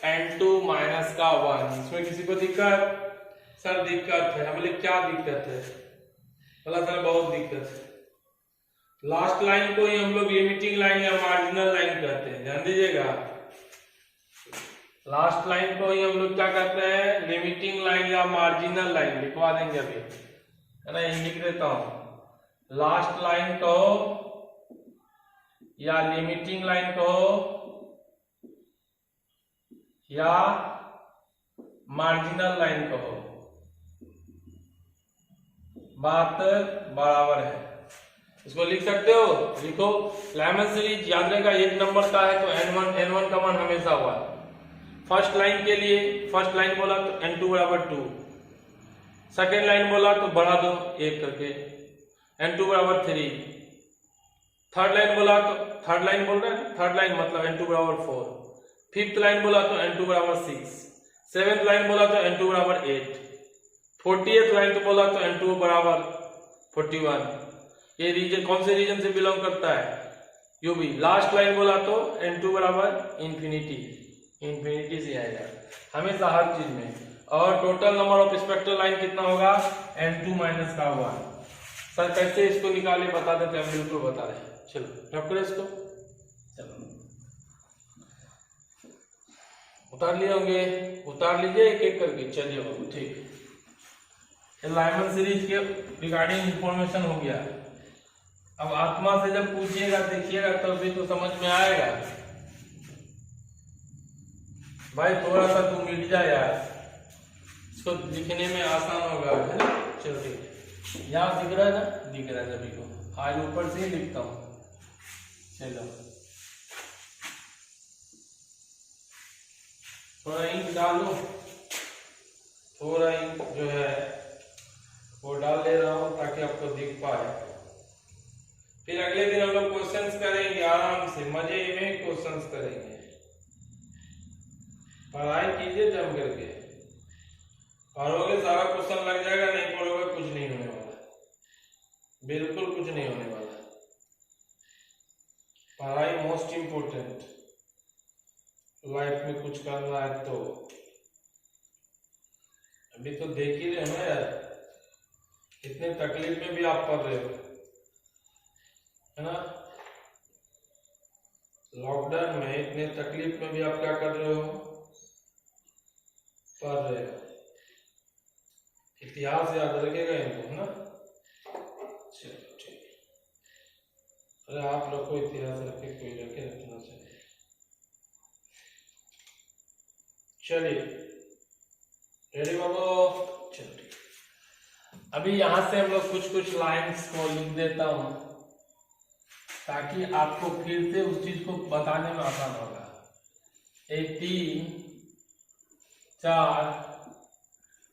n2 माइनस का 1। इसमें किसी को दिक्कत, सर दिक्कत है, बोले क्या दिक्कत है, बोला सर बहुत दिक्कत है। लास्ट लाइन को ही हम लोग लिमिटिंग लाइन या मार्जिनल लाइन कहते हैं, ध्यान दीजिएगा। लास्ट लाइन को ही हम लोग क्या कहते हैं, लिमिटिंग लाइन या मार्जिनल लाइन। लिखवा देंगे अभी, है ना, ये लिख देता हूं, लास्ट लाइन कहो या लिमिटिंग लाइन कहो या मार्जिनल लाइन कहो, बात बराबर है। इसको लिख सकते हो, लिखो लाइमन सीरीज याद रहेगा, एक नंबर का है तो n1 का मान हमेशा हुआ। फर्स्ट लाइन के लिए, फर्स्ट लाइन बोला तो n2 बराबर 2, सेकेंड लाइन बोला तो बढ़ा दो 1 करके, n2 बराबर 3, थर्ड लाइन बोला तो, थर्ड लाइन बोल रहे हैं, थर्ड लाइन मतलब n2 बराबर 4, फिफ्थ लाइन बोला तो n2 बराबर 6, सेवेंथ लाइन बोला तो n2 बराबर 8, 40th लाइन तो बोला तो n2 बराबर 41। ये रीजन कौन से रीजन से बिलोंग करता है? यूबी। लास्ट लाइन बोला तो n2 बराबर इंफिनिटी, इंफिनिटी से आएगा हमेशा हर चीज में। और total number of spectral line कितना होगा? n2 माइनस का 1। सर कैसे इसको निकाले बता देते हैं, बिल्कुल बता रहे। चलो रख करो इसको, चलो उतार लिए होंगे, उतार लीजिए एक एक करके। चलिए बाबू ठीक, लाइमन सीरीज के रिगार्डिंग इंफॉर्मेशन हो गया। अब आत्मा से जब पूछिएगा देखिएगा तब भी तो समझ में आएगा। भाई थोड़ा सा तू मिट जा यार, इसको लिखने में आसान होगा, है ना? चलो ठीक, यहाँ दिख रहा है ना? दिख रहा है सभी को, आज ऊपर से ही लिखता हूँ। चलो थोड़ा इंक डाल लो, थोड़ा इंक जो है वो डाल दे रहा हूँ ताकि आपको दिख पाए। फिर अगले दिन हम लोग क्वेश्चंस करेंगे, आराम से मजे में क्वेश्चंस करेंगे। पढ़ाई कीजिए जम करके, पढ़ोगे सारा क्वेश्चन लग जाएगा, नहीं पढ़ोगे कुछ नहीं होने वाला, बिल्कुल कुछ नहीं होने वाला। पढ़ाई मोस्ट इम्पोर्टेंट, लाइफ में कुछ करना है तो। अभी तो देख ही रहे हो यार, इतने तकलीफ में भी आप पढ़ रहे हो, है ना? लॉकडाउन में इतने तकलीफ में भी आप क्या कर रहे हो? पढ़ रहे हो। इतिहास याद रखेगा इनको, है ना? चलो ठीक, अरे आप लोग को इतिहास रखे, कोई रखे, रखना चाहिए। चलिए रेडी बाबू, चलो ठीक। अभी यहां से हम लोग कुछ कुछ लाइन्स को लिख देता हूं ताकि आपको फिर से उस चीज को बताने में आसान होगा। 1 3 4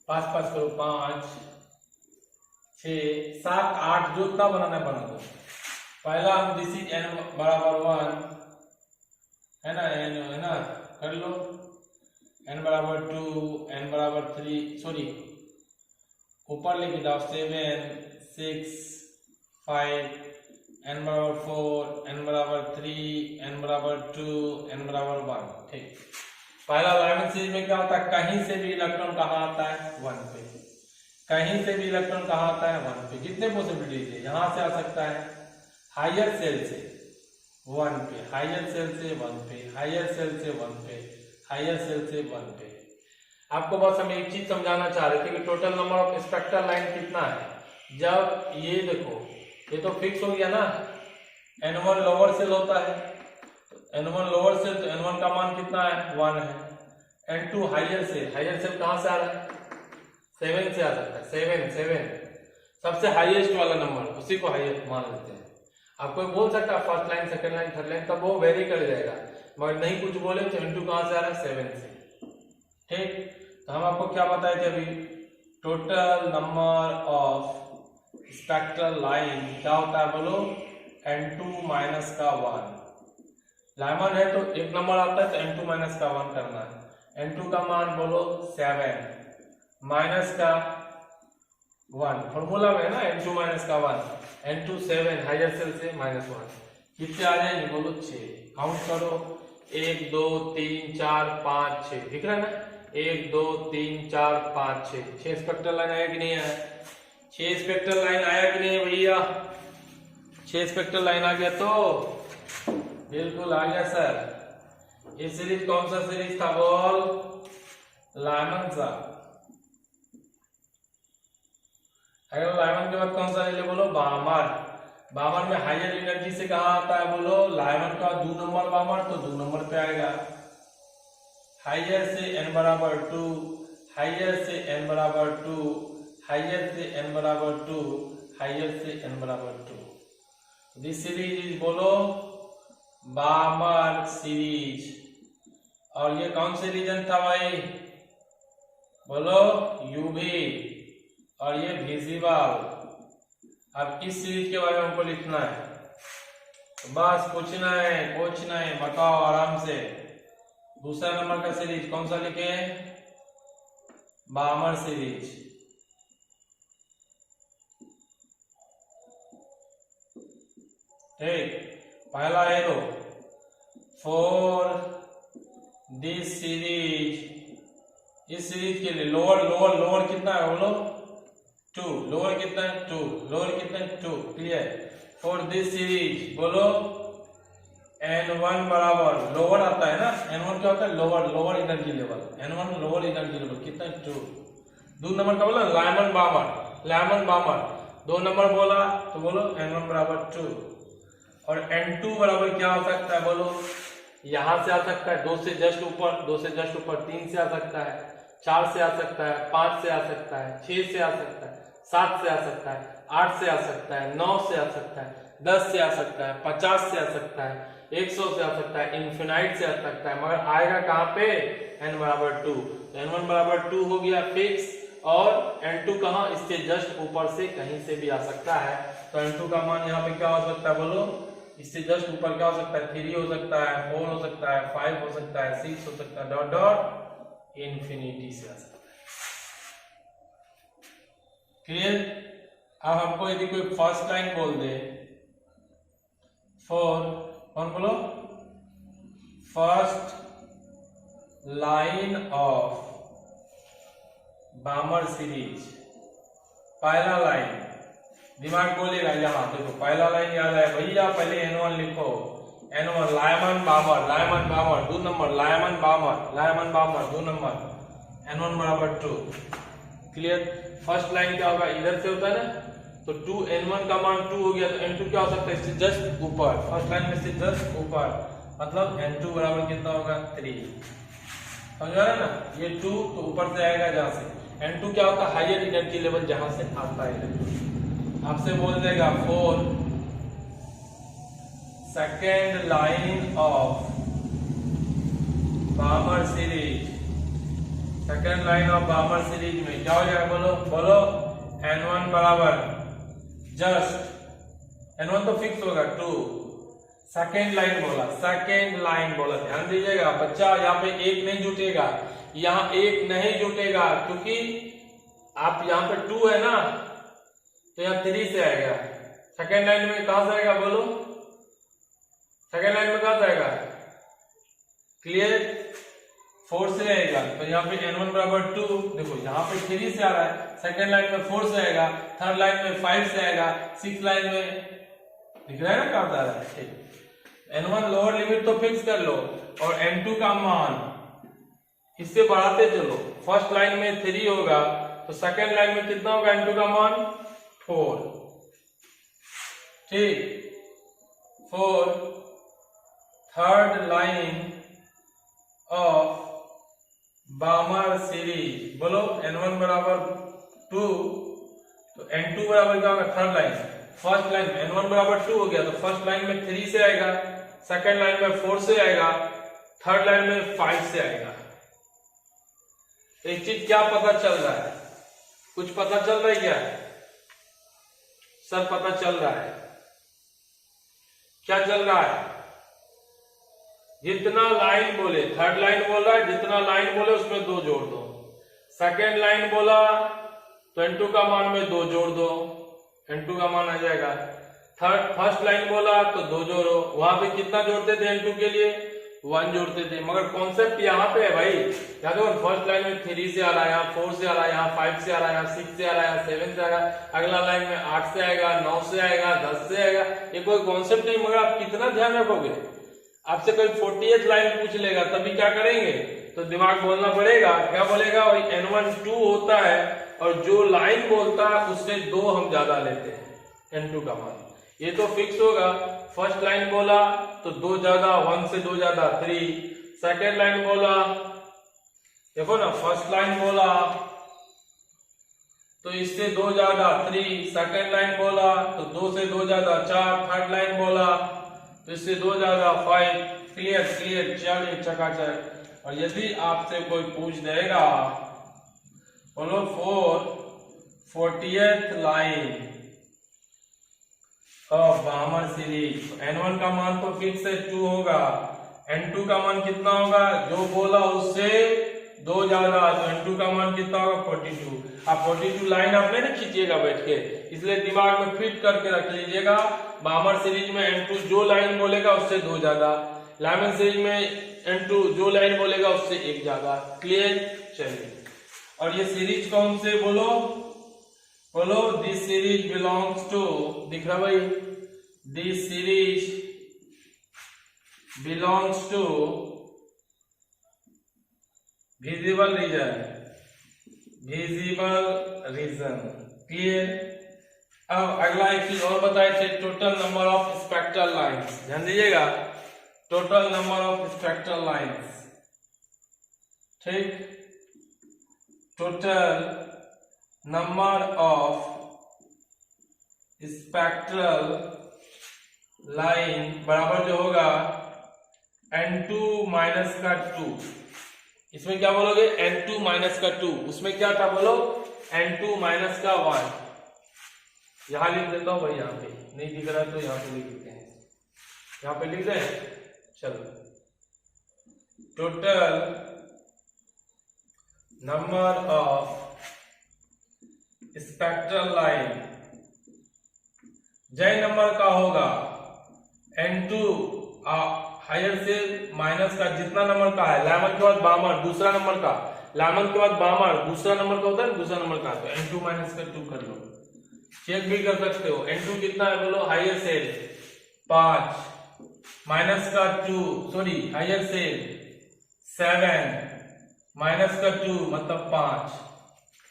5 5 करो, 5 6 7 8, जो इतना बनाना बना दो। पहला हम दिस इज n बराबर 1, है ना? n है ना, कर लो। n बराबर 2, n बराबर 3, सॉरी ऊपर लेके जाओ, 7 6 5, n बराबर 4, n बराबर 3, n बराबर 2, n बराबर 1। ठीक, पहला लाइमन सीरीज में क्या होता है? कहीं से भी इलेक्ट्रॉन कहाँ आता है? 1 पे। कहीं से भी इलेक्ट्रॉन कहाँ आता है? 1 पे। कितने पॉसिबिलिटीज है? यहाँ से आ सकता है हायर सेल से 1 पे, हायर सेल से 1 पे, हायर सेल से 1 पे, हायर सेल से 1 पे। आपको बस हम एक चीज समझाना चाह रहे थे कि total number of spectral line कितना है। जब ये देखो, ये तो फिक्स हो गया ना, n1 लोअर सेल होता है, n1 लोअर सेल, तो n1 का मान कितना है? 1 है। n2 higher cell, higher cell कहाँ से आ रहा है? 7 से आ सकता है। 7 सबसे हाईएस्ट वाला नंबर, उसी को हाईएस्ट मान लेते हैं। आपको बोल सकता है first line, second line, third line, तब वो वेरी कर जाएगा, मगर नहीं कुछ बोले तो n2 कहाँ से आ रहा है? 7 से। ठीक, तो हम आपको क्या बताए थे अभी? Total number of spectral line क्या होता है बोलो? n2 माइनस का 1। लाइमन है तो एक नंबर आता है तो n2 माइनस का 1 करना है। n2 का मान बोलो 7 माइनस का 1, फॉर्मूला में है ना, n2 माइनस का 1, n2 7, हायर सेल से -1, कितने आ जाएंगे बोलो? 6। काउंट करो, 1 2 3 4 5 6, दिख रहा है ना? 1 2 3 4 5 6, 6 स्पेक्ट्रल लाइन आया कि नहीं आया? 6 स्पेक्ट्रल लाइन आया कि नहीं भैया? 6 स्पेक्ट्रल लाइन आ गया तो बिल्कुल आ गया सर। ये सीरीज कौन सा सीरीज था बोल? लाइमन सा। अगर लाइमन के बाद कौन सा ले बोलो? बामर। बामर में हायर एनर्जी से कहा आता है बोलो? लाइमन का 2 नंबर बामर, तो 2 नंबर पे आएगा। हायर से n बराबर 2, हायर से n बराबर 2, हायर से n बराबर 2, हायर से n बराबर 2। दिस सीरीज इज बोलो बामर सीरीज। और ये कौन से रीजन था भाई बोलो? यूवी। और ये विजिबल। अब किस सीरीज के बारे में हमको लिखना है? तो बस पूछना है, बताओ आराम से, दूसरा नंबर का सीरीज कौन सा लिखे? बामर सीरीज। ठीक, पहला एरो फॉर दिस सीरीज, इस सीरीज के लिए लोअर लोअर लोअर कितना है बोलो? 2। लोअर कितना है? 2। लोअर कितना है? 2। क्लियर। फॉर दिस सीरीज बोलो n1 बराबर, लोअर आता है ना, n1 क्या होता है? Lower, lower energy level, n1 lower energy level कितना है? 2। 2 नंबर का बोला लायमन बामर, लायमन बामर 2 नंबर बोला तो बोलो n1 बराबर 2। और n2 बराबर क्या हो सकता है बोलो? यहां से आ सकता है 2 से जस्ट ऊपर, 2 से जस्ट ऊपर 3 से आ सकता है, 4 से आ सकता है, 5 से आ सकता है, 6 से आ सकता है, 7 से आ सकता है, 8 से आ सकता है, 9 से आ सकता है, 10 से आ सकता है, 50 से आ सकता है, 100 से आ सकता है, इन्फिनाइट से आ सकता है, मगर आएगा कहाँ पे? n बराबर 2। n1 बराबर 2 हो गया फिक्स, और n2 कहाँ? इसके जस्ट ऊपर से कहीं से भी आ सकता है। तो n2 का मान यहाँ पे क्या हो सकता है बोलो? इससे जस्ट ऊपर क्या हो सकता है? 3 हो सकता है, 4 हो सकता है, 5 हो सकता है, 6 हो सकता है, डॉट डॉट इन्फिनिटी से आ सकता है। क्लियर? अब हमको यदि कोई फर्स्ट लाइन बोल दे, फॉर, कौन बोलो? फर्स्ट लाइन ऑफ बामर सीरीज, पहला लाइन, दिमाग बोलेगा यहाँ देखो, पहला लाइन याद है भैया, पहले n1 लिखो, n1 Lyman बामर, Lyman बामर 2 number, Lyman बामर, Lyman बामर 2 number, n1 बराबर 2। क्लियर? फर्स्ट लाइन क्या होगा? इधर से होता है ना, तो 2 n1 का मान 2 हो गया, तो n2 क्या हो सकता है? इससे जस्ट ऊपर, फर्स्ट लाइन में से जस्ट ऊपर, मतलब n2 बराबर कितना होगा? 3। समझ रहे ना? ये 2 तो ऊपर से आएगा जहां से, n2 क्या होता है? हायर एनर्जी लेवल जहां से आता है। आपसे बोल देगा for second line of बामर series, second line of बामर series में क्या हो जाएगा बोलो? बोलो n1 बराबर जस्ट, n1 तो फिक्स होगा 2। सेकेंड लाइन बोला, सेकेंड लाइन बोला, ध्यान दीजिएगा बच्चा, यहाँ पे एक नहीं जुटेगा, यहाँ एक नहीं जुटेगा, क्योंकि आप यहाँ पे 2 है ना, तो यहाँ 3 से आएगा। सेकेंड लाइन में कहां से आएगा बोलो? सेकेंड लाइन में कहां से आएगा? क्लियर? 4 से आएगा, तो यहाँ पे n1 बराबर 2, देखो यहाँ पे 3 से आ रहा है, सेकेंड लाइन में 4 से आएगा, थर्ड लाइन में 5 से आएगा, सिक्स लाइन में दिख रहा है ना कहां से आ रहा है? ठीक, n1 लोअर लिमिट तो फिक्स कर लो, और n2 का मान इससे बढ़ाते चलो। फर्स्ट लाइन में 3 होगा, तो सेकेंड लाइन में कितना होगा n2 का मान? 4। ठीक, 4 थर्ड लाइन ऑफ बामर सीरीज, बोलो n1 बराबर 2, तो n2 बराबर क्या होगा? थर्ड लाइन, फर्स्ट लाइन में n1 बराबर 2 हो गया, तो फर्स्ट लाइन में 3 से आएगा, सेकेंड लाइन में 4 से आएगा, थर्ड लाइन में 5 से आएगा। एक चीज क्या पता चल रहा है? कुछ पता चल रहा है क्या? सर पता चल रहा है, क्या चल रहा है? जितना लाइन बोले, थर्ड लाइन बोला, जितना लाइन बोले उसमें 2 जोड़ दो, सेकेंड लाइन बोला तो n2 का मान में 2 जोड़ दो, n2 का मान आ जाएगा। फर्स्ट लाइन बोला तो 2 जोड़ो, वहां पे कितना जोड़ते थे n2 के लिए? 1 जोड़ते थे, मगर कॉन्सेप्ट यहाँ पे है भाई, यहाँ देखो फर्स्ट लाइन में 3 से आ रहा है, यहाँ 4 से आ रहा है, यहाँ 5 से आ रहा है, यहाँ 6 से आ रहा है, यहाँ 7 से आ रहा है, अगला लाइन में 8 से आएगा, 9 से आएगा, 10 से आएगा। ये कोई कॉन्सेप्ट नहीं, मगर आप कितना ध्यान रखोगे? आपसे कोई 48th लाइन पूछ लेगा, तभी क्या करेंगे? तो दिमाग बोलना पड़ेगा। क्या बोलेगा? वही n1 2 होता है, और जो लाइन बोलता है उससे 2 हम ज्यादा लेते हैं n2 का मान। ये तो फिक्स होगा। फर्स्ट लाइन बोला तो 2 ज्यादा, 1 से 2 ज्यादा 3। सेकेंड लाइन बोला, देखो ना, फर्स्ट लाइन बोला तो इससे 2 ज्यादा 3, सेकेंड लाइन बोला तो 2 से 2 ज्यादा 4, थर्ड लाइन बोला तो इससे 2 ज्यादा 5। क्लियर? क्लियर, चलिए चकाचक। और यदि आपसे कोई पूछ देगा, बोलो 40th line of बामर series, n1 का मान तो फिक्स है 2 होगा, N2 का मान कितना होगा, जो बोला उससे 2 ज्यादा, तो N2 का मान कितना होगा 42। अब 42 लाइन आप नहीं ना खींचिएगा बैठ के, इसलिए दिमाग में फिट करके रख लीजिएगा। बामर सीरीज में N2 जो लाइन बोलेगा उससे 2 ज्यादा, लाइमन सीरीज में N2 जो लाइन बोलेगा उससे 1 ज्यादा। क्लियर? चलिए, और ये सीरीज कौन से बोलो, दिस सीरीज बिलोंग्स टू, दिख रहा भाई, this series belongs to visible region, clear? अब अगला एक चीज और बताए थे, total number of spectral lines, ध्यान दीजिएगा, total number of spectral lines, ठीक, total number of spectral line बराबर जो होगा N2 माइनस का 2, इसमें क्या बोलोगे N2 माइनस का 2, उसमें क्या था बोलो N2 माइनस का 1, यहां लिख देता हूं भाई, यहाँ पे नहीं दिख रहा है तो यहाँ पे लिख देते हैं, यहाँ पे लिख दें। चलो, total number of spectral line, जय नंबर का होगा N2 हायर से माइनस का जितना नंबर का है, लाइमन के बाद बामर दूसरा नंबर का, लाइमन के बाद बामर दूसरा नंबर का होता है, दूसरा नंबर का, तो N2 माइनस का 2 कर लो, चेक भी कर सकते हो। N2 कितना है बोलो, हायर से 5 माइनस का 2, सॉरी हायर से 7 माइनस का 2 मतलब 5।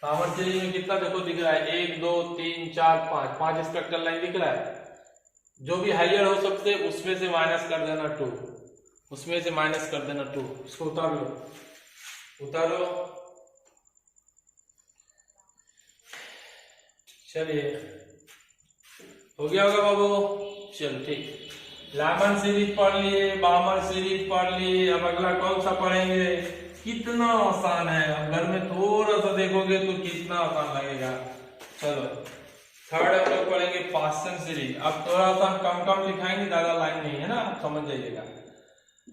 पावर सीरीज में कितना देखो दिख रहा है, 1 2 3 4 5, 5 स्पेक्ट्रल लाइन दिख रहा है, जो भी हाइयर हो सबसे उसमें से माइनस कर देना 2, उसमें से माइनस कर देना 2, इसको उतार लो, उतारो। चलिए, हो गया होगा बाबू, चलो ठीक, लाइमन सीरीज पढ़ लिए, बामर सीरीज पढ़ लिए, अब अगला कौन सा पढ़ेंगे, कितना आसान है, अब घर में थोड़ा सा देखोगे तो कितना आसान लगेगा। चलो, थर्ड हम लोग पढ़ेंगे पास्टन सीरीज, अब थोड़ा सा कम कम लिखाएंगे, ज्यादा लाइन नहीं है ना, आप समझ जाइएगा।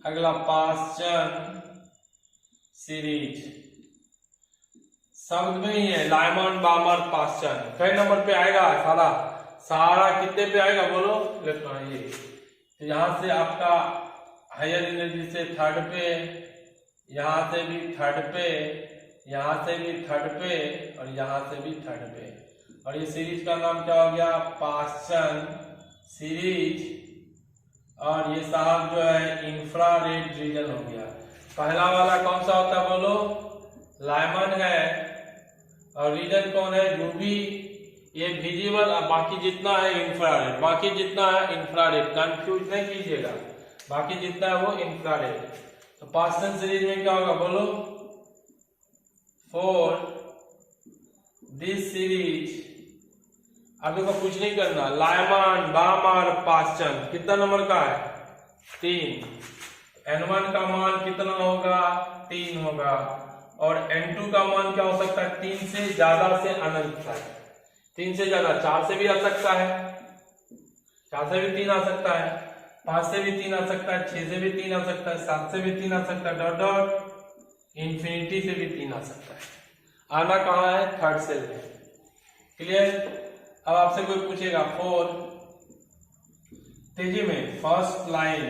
अगला पास्टन सीरीज शब्द में ही है, लाइमन बामर पास्टन, कई नंबर पे आएगा, सारा कितने पे आएगा बोलो, ये तो यहाँ से आपका हायर एनर्जी से थर्ड पे, यहाँ से भी थर्ड पे, यहाँ से भी थर्ड पे, और यहाँ से भी थर्ड पे, और ये सीरीज का नाम क्या हो गया, पास्टन सीरीज। और ये साहब जो है इंफ्रारेड रीजन हो गया। पहला वाला कौन सा होता है बोलो, लाइमन है, और रीजन कौन है, जो भी ये विजिबल, और बाकी जितना है इंफ्रारेड, बाकी जितना है इंफ्रारेड, कंफ्यूज नहीं कीजिएगा, बाकी जितना है वो इंफ्रारेड। तो पास्टन सीरीज में क्या होगा बोलो, फॉर दिस सीरीज, अब देखो कुछ नहीं करना, लाइमन बामर पास्टन कितना नंबर का है, 3, N1 का मान कितना होगा, 3 होगा, और N2 का मान क्या हो सकता है, 3 से ज्यादा से अनंत तक, 3 से ज्यादा, 4 से भी आ सकता है, 4 से भी 3 आ सकता है, 5 से भी 3 आ सकता है, 6 से भी 3 आ सकता है, 7 से भी 3 आ सकता है, डॉट डॉट इंफिनिटी से भी 3 आ सकता है। आना कहाँ है, थर्ड सेल में। क्लियर? अब आपसे कोई पूछेगा, फोर तेजी में first line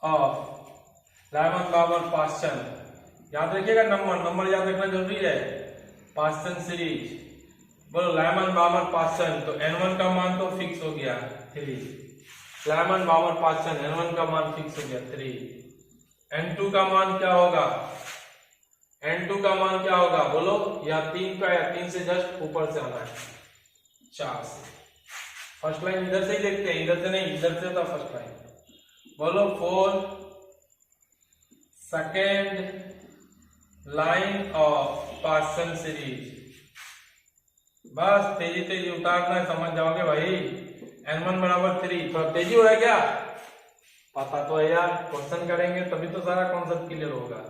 of Lyman बामर Paschen, याद रखिएगा, नंबर याद रखना जरूरी है। पास्टन सीरीज बोलो, लाइमन बामर पास्टन, तो N1 का मान तो फिक्स हो गया 3, लाइमन बामर पास्टन N1 का मान फिक्स हो गया 3, N2 का मान क्या होगा, N2 का मान क्या होगा बोलो, या 3 का, या 3 से जस्ट ऊपर से आना है, 4 से। फर्स्ट लाइन इधर से ही देखते हैं, इधर से नहीं, इधर से था फर्स्ट लाइन, बोलो 4 second line of Paschen series. बस तेजी तेजी उतारना है, समझ जाओगे भाई। N1 बराबर 3, थोड़ा तेजी हो रहा है क्या, पता तो है यार, क्वेश्चन करेंगे तभी तो सारा कॉन्सेप्ट क्लियर होगा,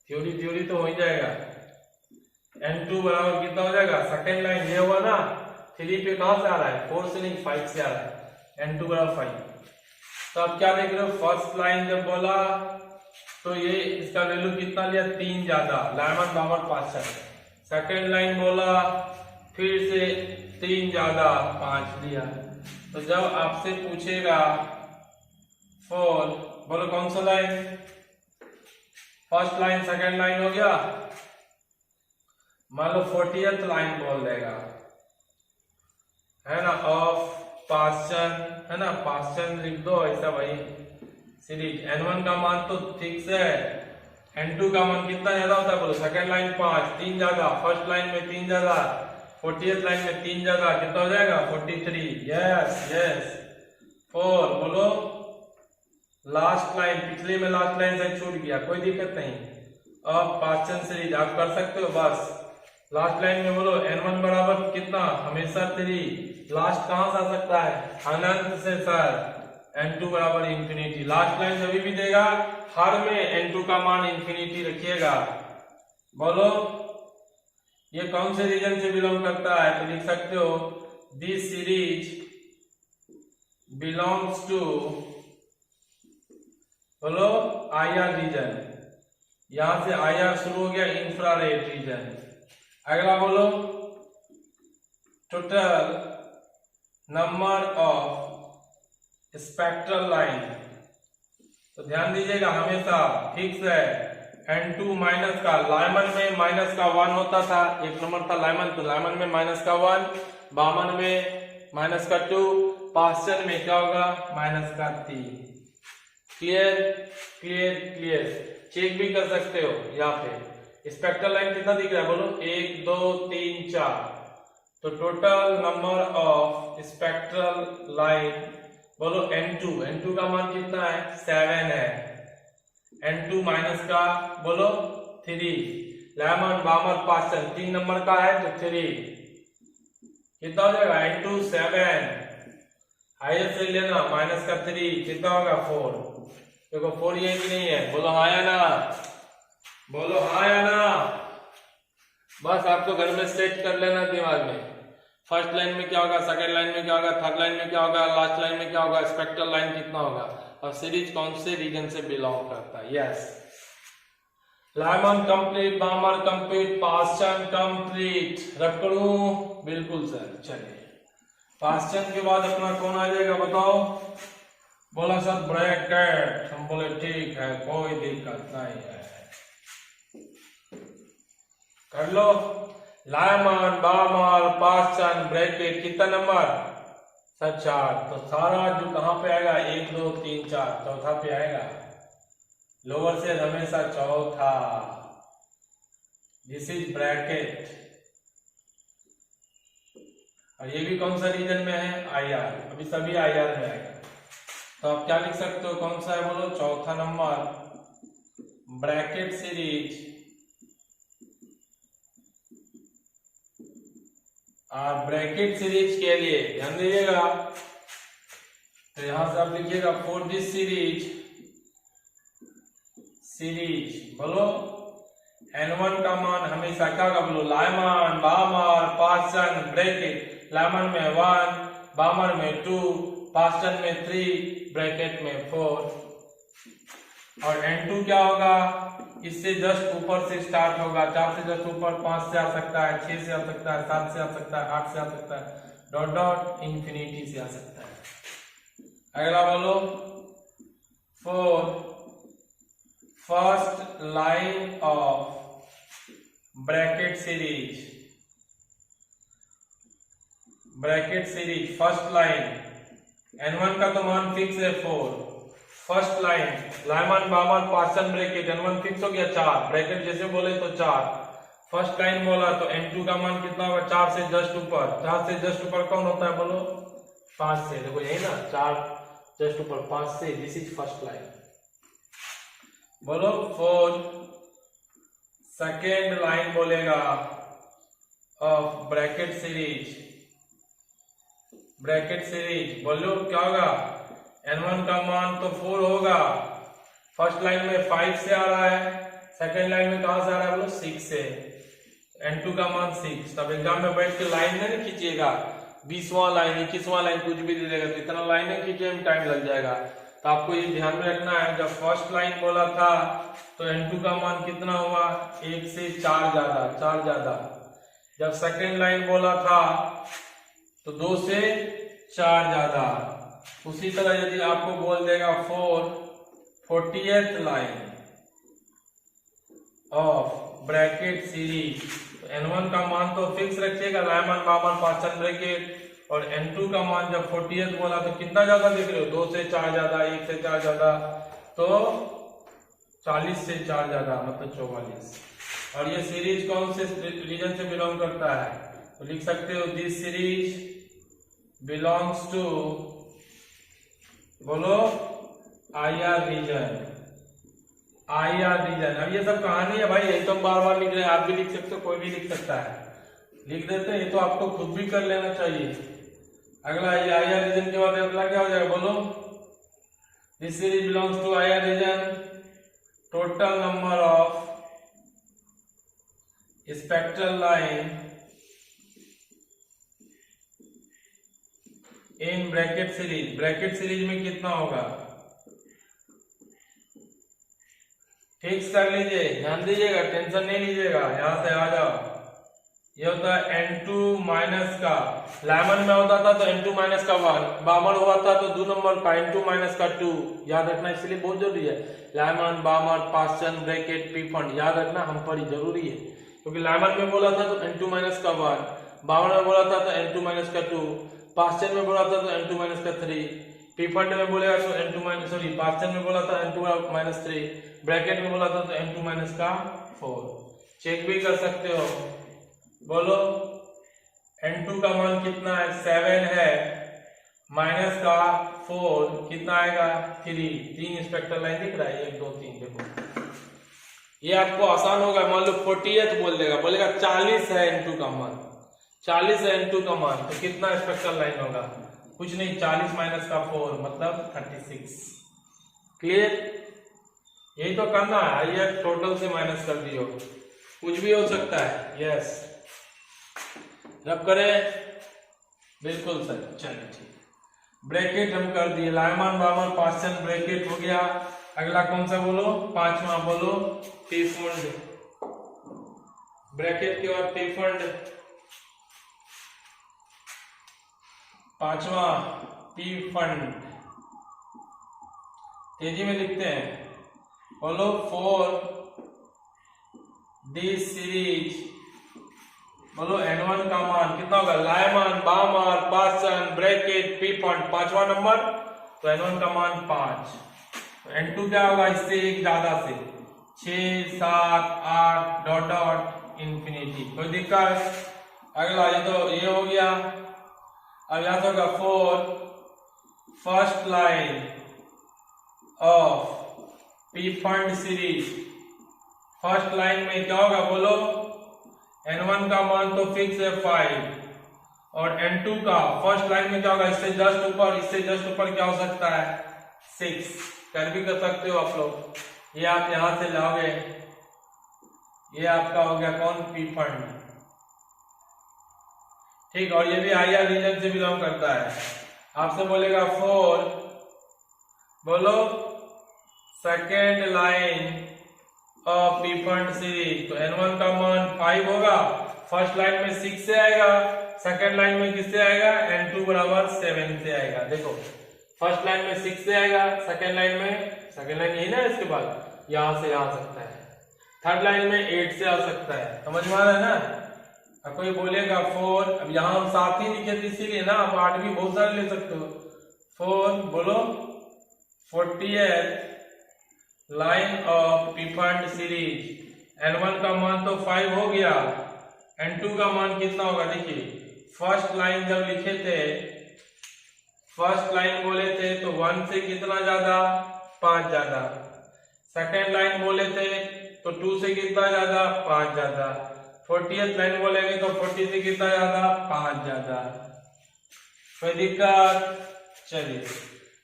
थ्योरी तो हो ही जाएगा। N2 बराबर कितना हो जाएगा, सेकेंड लाइन ये हुआ ना, 3 पे कहां से आ रहा है, 4 से नहीं 5 से आ रहा है, N2 बराबर 5। तो आप क्या देख रहे हो, फर्स्ट लाइन जब बोला तो ये इसका वैल्यू कितना लिया, 3 ज्यादा, Lyman Balmer Paschen. Second line बोला फिर से 3 ज्यादा 5 लिया। तो जब आपसे पूछेगा 4, बोलो कौन सा line, first line second line हो गया, मान लो 40th लाइन बोल देगा, है ना, ऑफ पास्चन, है ना, पास्चन लिख दो ऐसा भाई सीरीज। n1 का मान तो फिक्स है, n2 का मान कितना ज्यादा होता है, बोलो सेकेंड लाइन 5, 3 ज्यादा, फर्स्ट लाइन में 3 ज्यादा, 40th लाइन में 3 ज्यादा, कितना हो जाएगा 43। यस यस 4, बोलो लास्ट लाइन, पिछले में लास्ट लाइन से छूट गया, कोई दिक्कत नहीं, अब पास्चन सीरीज आप कर सकते हो। बस लास्ट लाइन में बोलो n1 बराबर कितना, हमेशा 3, लास्ट कहां से आ सकता है, अनंत से सर, n2 बराबर इंफिनिटी। लास्ट लाइन जब भी देगा हर में n2 का मान इंफिनिटी रखिएगा। बोलो ये कौन से रीजन से बिलोंग करता है, तो लिख सकते हो दिस सीरीज बिलोंग्स टू, बोलो IR रीजन, यहां से IR शुरू हो गया, इंफ्रारेड रीजन। अगला बोलो total number of spectral line, तो ध्यान दीजिएगा हमेशा फिक्स है, n2 माइनस का, लाइमन में माइनस का 1 होता था, एक नंबर था लाइमन, तो लाइमन में माइनस का 1, बामन में माइनस का 2, पास्चन में क्या होगा माइनस का 3। क्लियर क्लियर क्लियर, चेक भी कर सकते हो यहाँ पे। स्पेक्ट्रल लाइन कितना दिख रहा है, बोलो 1 2 3 4, तो total number of spectral line, बोलो n2 का मान कितना है 7 है, n2 माइनस का बोलो 3, लाइमन बामर पास्चन 3 नंबर का है तो 3, कितना हो जाएगा n2 7, हायर से लेना माइनस का 3, कितना होगा 4। देखो 4 ये भी नहीं है, बोलो हाँ या ना, बोलो हाँ या ना। बस आपको घर में सेट कर लेना दिमाग में, फर्स्ट लाइन में क्या होगा, सेकंड लाइन में क्या होगा, थर्ड लाइन में क्या होगा, लास्ट लाइन में क्या होगा, स्पेक्ट्रल लाइन कितना होगा, और सीरीज कौन से रीजन से बिलोंग करता है। Yes, Lyman complete, बामर complete, Paschen complete, रखड़ू बिल्कुल सर। चलिए पास्चन के बाद अपना कौन आ जाएगा बताओ, बोला सर ब्रैकेट, हम बोले ठीक है कोई दिक्कत नहीं है, कर लो। लाइमन बामर पास्चन ब्रैकेट कितना नंबर सर 4, तो सारा जो कहां पे आएगा 1 2 3 4, चौथा पे आएगा, लोअर से हमेशा चौथा, दिस इज ब्रैकेट। और ये भी कौन सा रीजन में है IR, अभी सभी IR में आएगा, तो आप क्या लिख सकते हो कौन सा है, बोलो चौथा नंबर ब्रैकेट सीरीज और ब्रैकेट सीरीज के लिए ध्यान दीजिएगा, तो यहां से आप लिखिएगा फॉर दिस सीरीज बोलो n1 का मान हमेशा क्या का, बोलो Lyman Balmer Paschen bracket, Lyman में 1, बामर में 2, पास्चन में 3, ब्रैकेट में 4। और n2 क्या होगा, इससे जस्ट ऊपर से स्टार्ट होगा, 4 से जस्ट ऊपर, 5 से आ सकता है, 6 से आ सकता है, 7 से आ सकता है, 8 से आ सकता है, डॉट डॉट इंफिनिटी से आ सकता है। अगला बोलो 4 first line of Brackett series first line, n1 का तो मान फिक्स है 4, first line Lyman Balmer Paschen bracket, n1 fix हो गया 4, ब्रैकेट जैसे बोले तो 4, फर्स्ट लाइन बोला तो n2 का मान कितना होगा 4 से जस्ट ऊपर, 4 से जस्ट ऊपर कौन होता है बोलो 5 से, देखो यही ना 4 जस्ट ऊपर 5 से, दिस इज फर्स्ट लाइन। बोलो 4 सेकेंड लाइन बोलेगा ऑफ ब्रैकेट सीरीज बोलो क्या होगा, n1 का मान तो 4 होगा, फर्स्ट लाइन में 5 से आ रहा है, सेकेंड लाइन में कहां से आ रहा है बोलो 6 से, n2 का मान 6। तब एग्जाम में बैठ के लाइन नहीं खींचिएगा, 20वां लाइन 21वां लाइन कुछ भी दे देगा तो इतना लाइन खींचे में टाइम लग जाएगा। तो आपको ये ध्यान में रखना है, जब फर्स्ट लाइन बोला था तो N2 का मान कितना हुआ, 1 से 4 ज्यादा। जब सेकेंड लाइन बोला था तो 2 से 4 ज्यादा। उसी तरह यदि आपको बोल देगा 40th line of Brackett series, तो N1 का मान तो फिक्स रखिएगा, लाइमान बामन पाचन ब्रैकेट, और N2 का मान जब 40th बोला तो कितना ज्यादा देख रहे हो, 2 से 4 ज्यादा, 1 से 4 ज्यादा, तो 40 से 4 ज्यादा मतलब 44। और ये सीरीज कौन से रीजन से बिलोंग करता है, तो लिख सकते हो दिस सीरीज बिलोंग्स टू, बोलो IR रीजन। अब ये सब कहानी है भाई, ये तो बार बार लिख रहे हैं, आप भी लिख सकते हो, कोई भी लिख सकता है, लिख देते हैं, ये तो आपको खुद भी कर लेना चाहिए। अगला ये IR रीजन के बाद अगला क्या हो जाएगा, बोलो this series belongs to IR region, total number of spectral line in Brackett series में कितना होगा, फिक्स कर लीजिए, ध्यान दीजिएगा, टेंशन नहीं लीजिएगा, यहां से आ जाओ। ये होता है N2 माइनस का, लाइमन में होता था तो N2 माइनस का 1, बामन हुआ था तो 2 नंबर का N2 माइनस का 2, याद रखना इसलिए बहुत जरूरी है। लाइमन, बामन, पास्चन, ब्रैकेट, पी फंड याद रखना हम पर ही जरूरी है, क्योंकि लाइमन में बोला था तो N2 माइनस का 1, बामन में बोला था तो N2 माइनस का 2, पास्चन में बोला था तो N2 माइनस का 3, पी फंड में बोलेगा तो N2 माइनस पास्चन में बोला था N2 माइनस 3, ब्रैकेट में बोला था तो N2 माइनस का 4। चेक भी कर सकते हो, बोलो N2 का मान कितना है, 7 है, माइनस का 4 कितना आएगा, 3 स्पेक्ट्रल लाइन दिख रहा है, 1 2 3, देखो ये आपको आसान होगा। मान लो 40th बोल देगा, बोलेगा 40 है N2 का मान, 40 है N2 का मान, तो कितना स्पेक्ट्रल लाइन होगा, कुछ नहीं, 40 माइनस का 4 मतलब 36। क्लियर, यही तो करना है, ये टोटल से माइनस कर दियो, कुछ भी हो सकता है। यस, रब करें, बिल्कुल सर, चलिए ठीक। ब्रैकेट हम कर दिए, लाइमन, बामन, पास्चन, ब्रैकेट हो गया। अगला कौन सा बोलो, 5वां बोलो, पी फंड, ब्रैकेट के बाद पी फंड, 5वां पी फंड, तेजी में लिखते हैं, बोलो फॉर दिस सीरीज, बोलो N1 का मान कितना होगा, Lyman, Balmer, Paschen, Brackett, Pfund, 5वां नंबर, तो N1 का मान 5, तो N2 क्या होगा, इससे एक ज्यादा से 6 7 8 डॉट डॉट इंफिनिटी, कोई दिक्कत। अगला ये तो ये हो गया। अब यहां से होगा for first line of P fund series, first line में क्या होगा, बोलो N1 का मान तो फिक्स है 5, और N2 का फर्स्ट लाइन में क्या होगा, इससे जस्ट ऊपर क्या हो सकता है, 6, कर भी कर सकते हो आप लोग। ये आप यहां से लाओगे, ये आपका हो गया कौन, पी फंड, ठीक, और ये भी IR रीजन से बिलोंग करता है। आपसे बोलेगा फॉर, बोलो second line of P fund series, तो N1 का मान 5 होगा, फर्स्ट लाइन में 6 से आएगा, सेकेंड लाइन में किससे आएगा, N2 बराबर 7 से आएगा। देखो फर्स्ट लाइन में 6 से आएगा, सेकेंड लाइन यही ना, इसके बाद यहां से आ सकता है, थर्ड लाइन में 8 से आ सकता है, समझ में आ रहा है ना। अब कोई बोलेगा 4, अब यहां हम 7 ही लिखे थे इसीलिए ना, आप 8 भी बहुत सारे ले सकते हो। 4 बोलो 40th line of P fund series, N1 का मान तो 5 हो गया, N2 का मान कितना होगा, देखिए फर्स्ट लाइन जब लिखे थे, फर्स्ट लाइन बोले थे तो 1 से कितना ज्यादा, 5 ज्यादा, सेकेंड लाइन बोले थे तो 2 से कितना ज्यादा, 5 ज्यादा, 40th लाइन बोलेंगे तो 40 से कितना ज्यादा, 5 ज्यादा, कोई दिक्कत। चलिए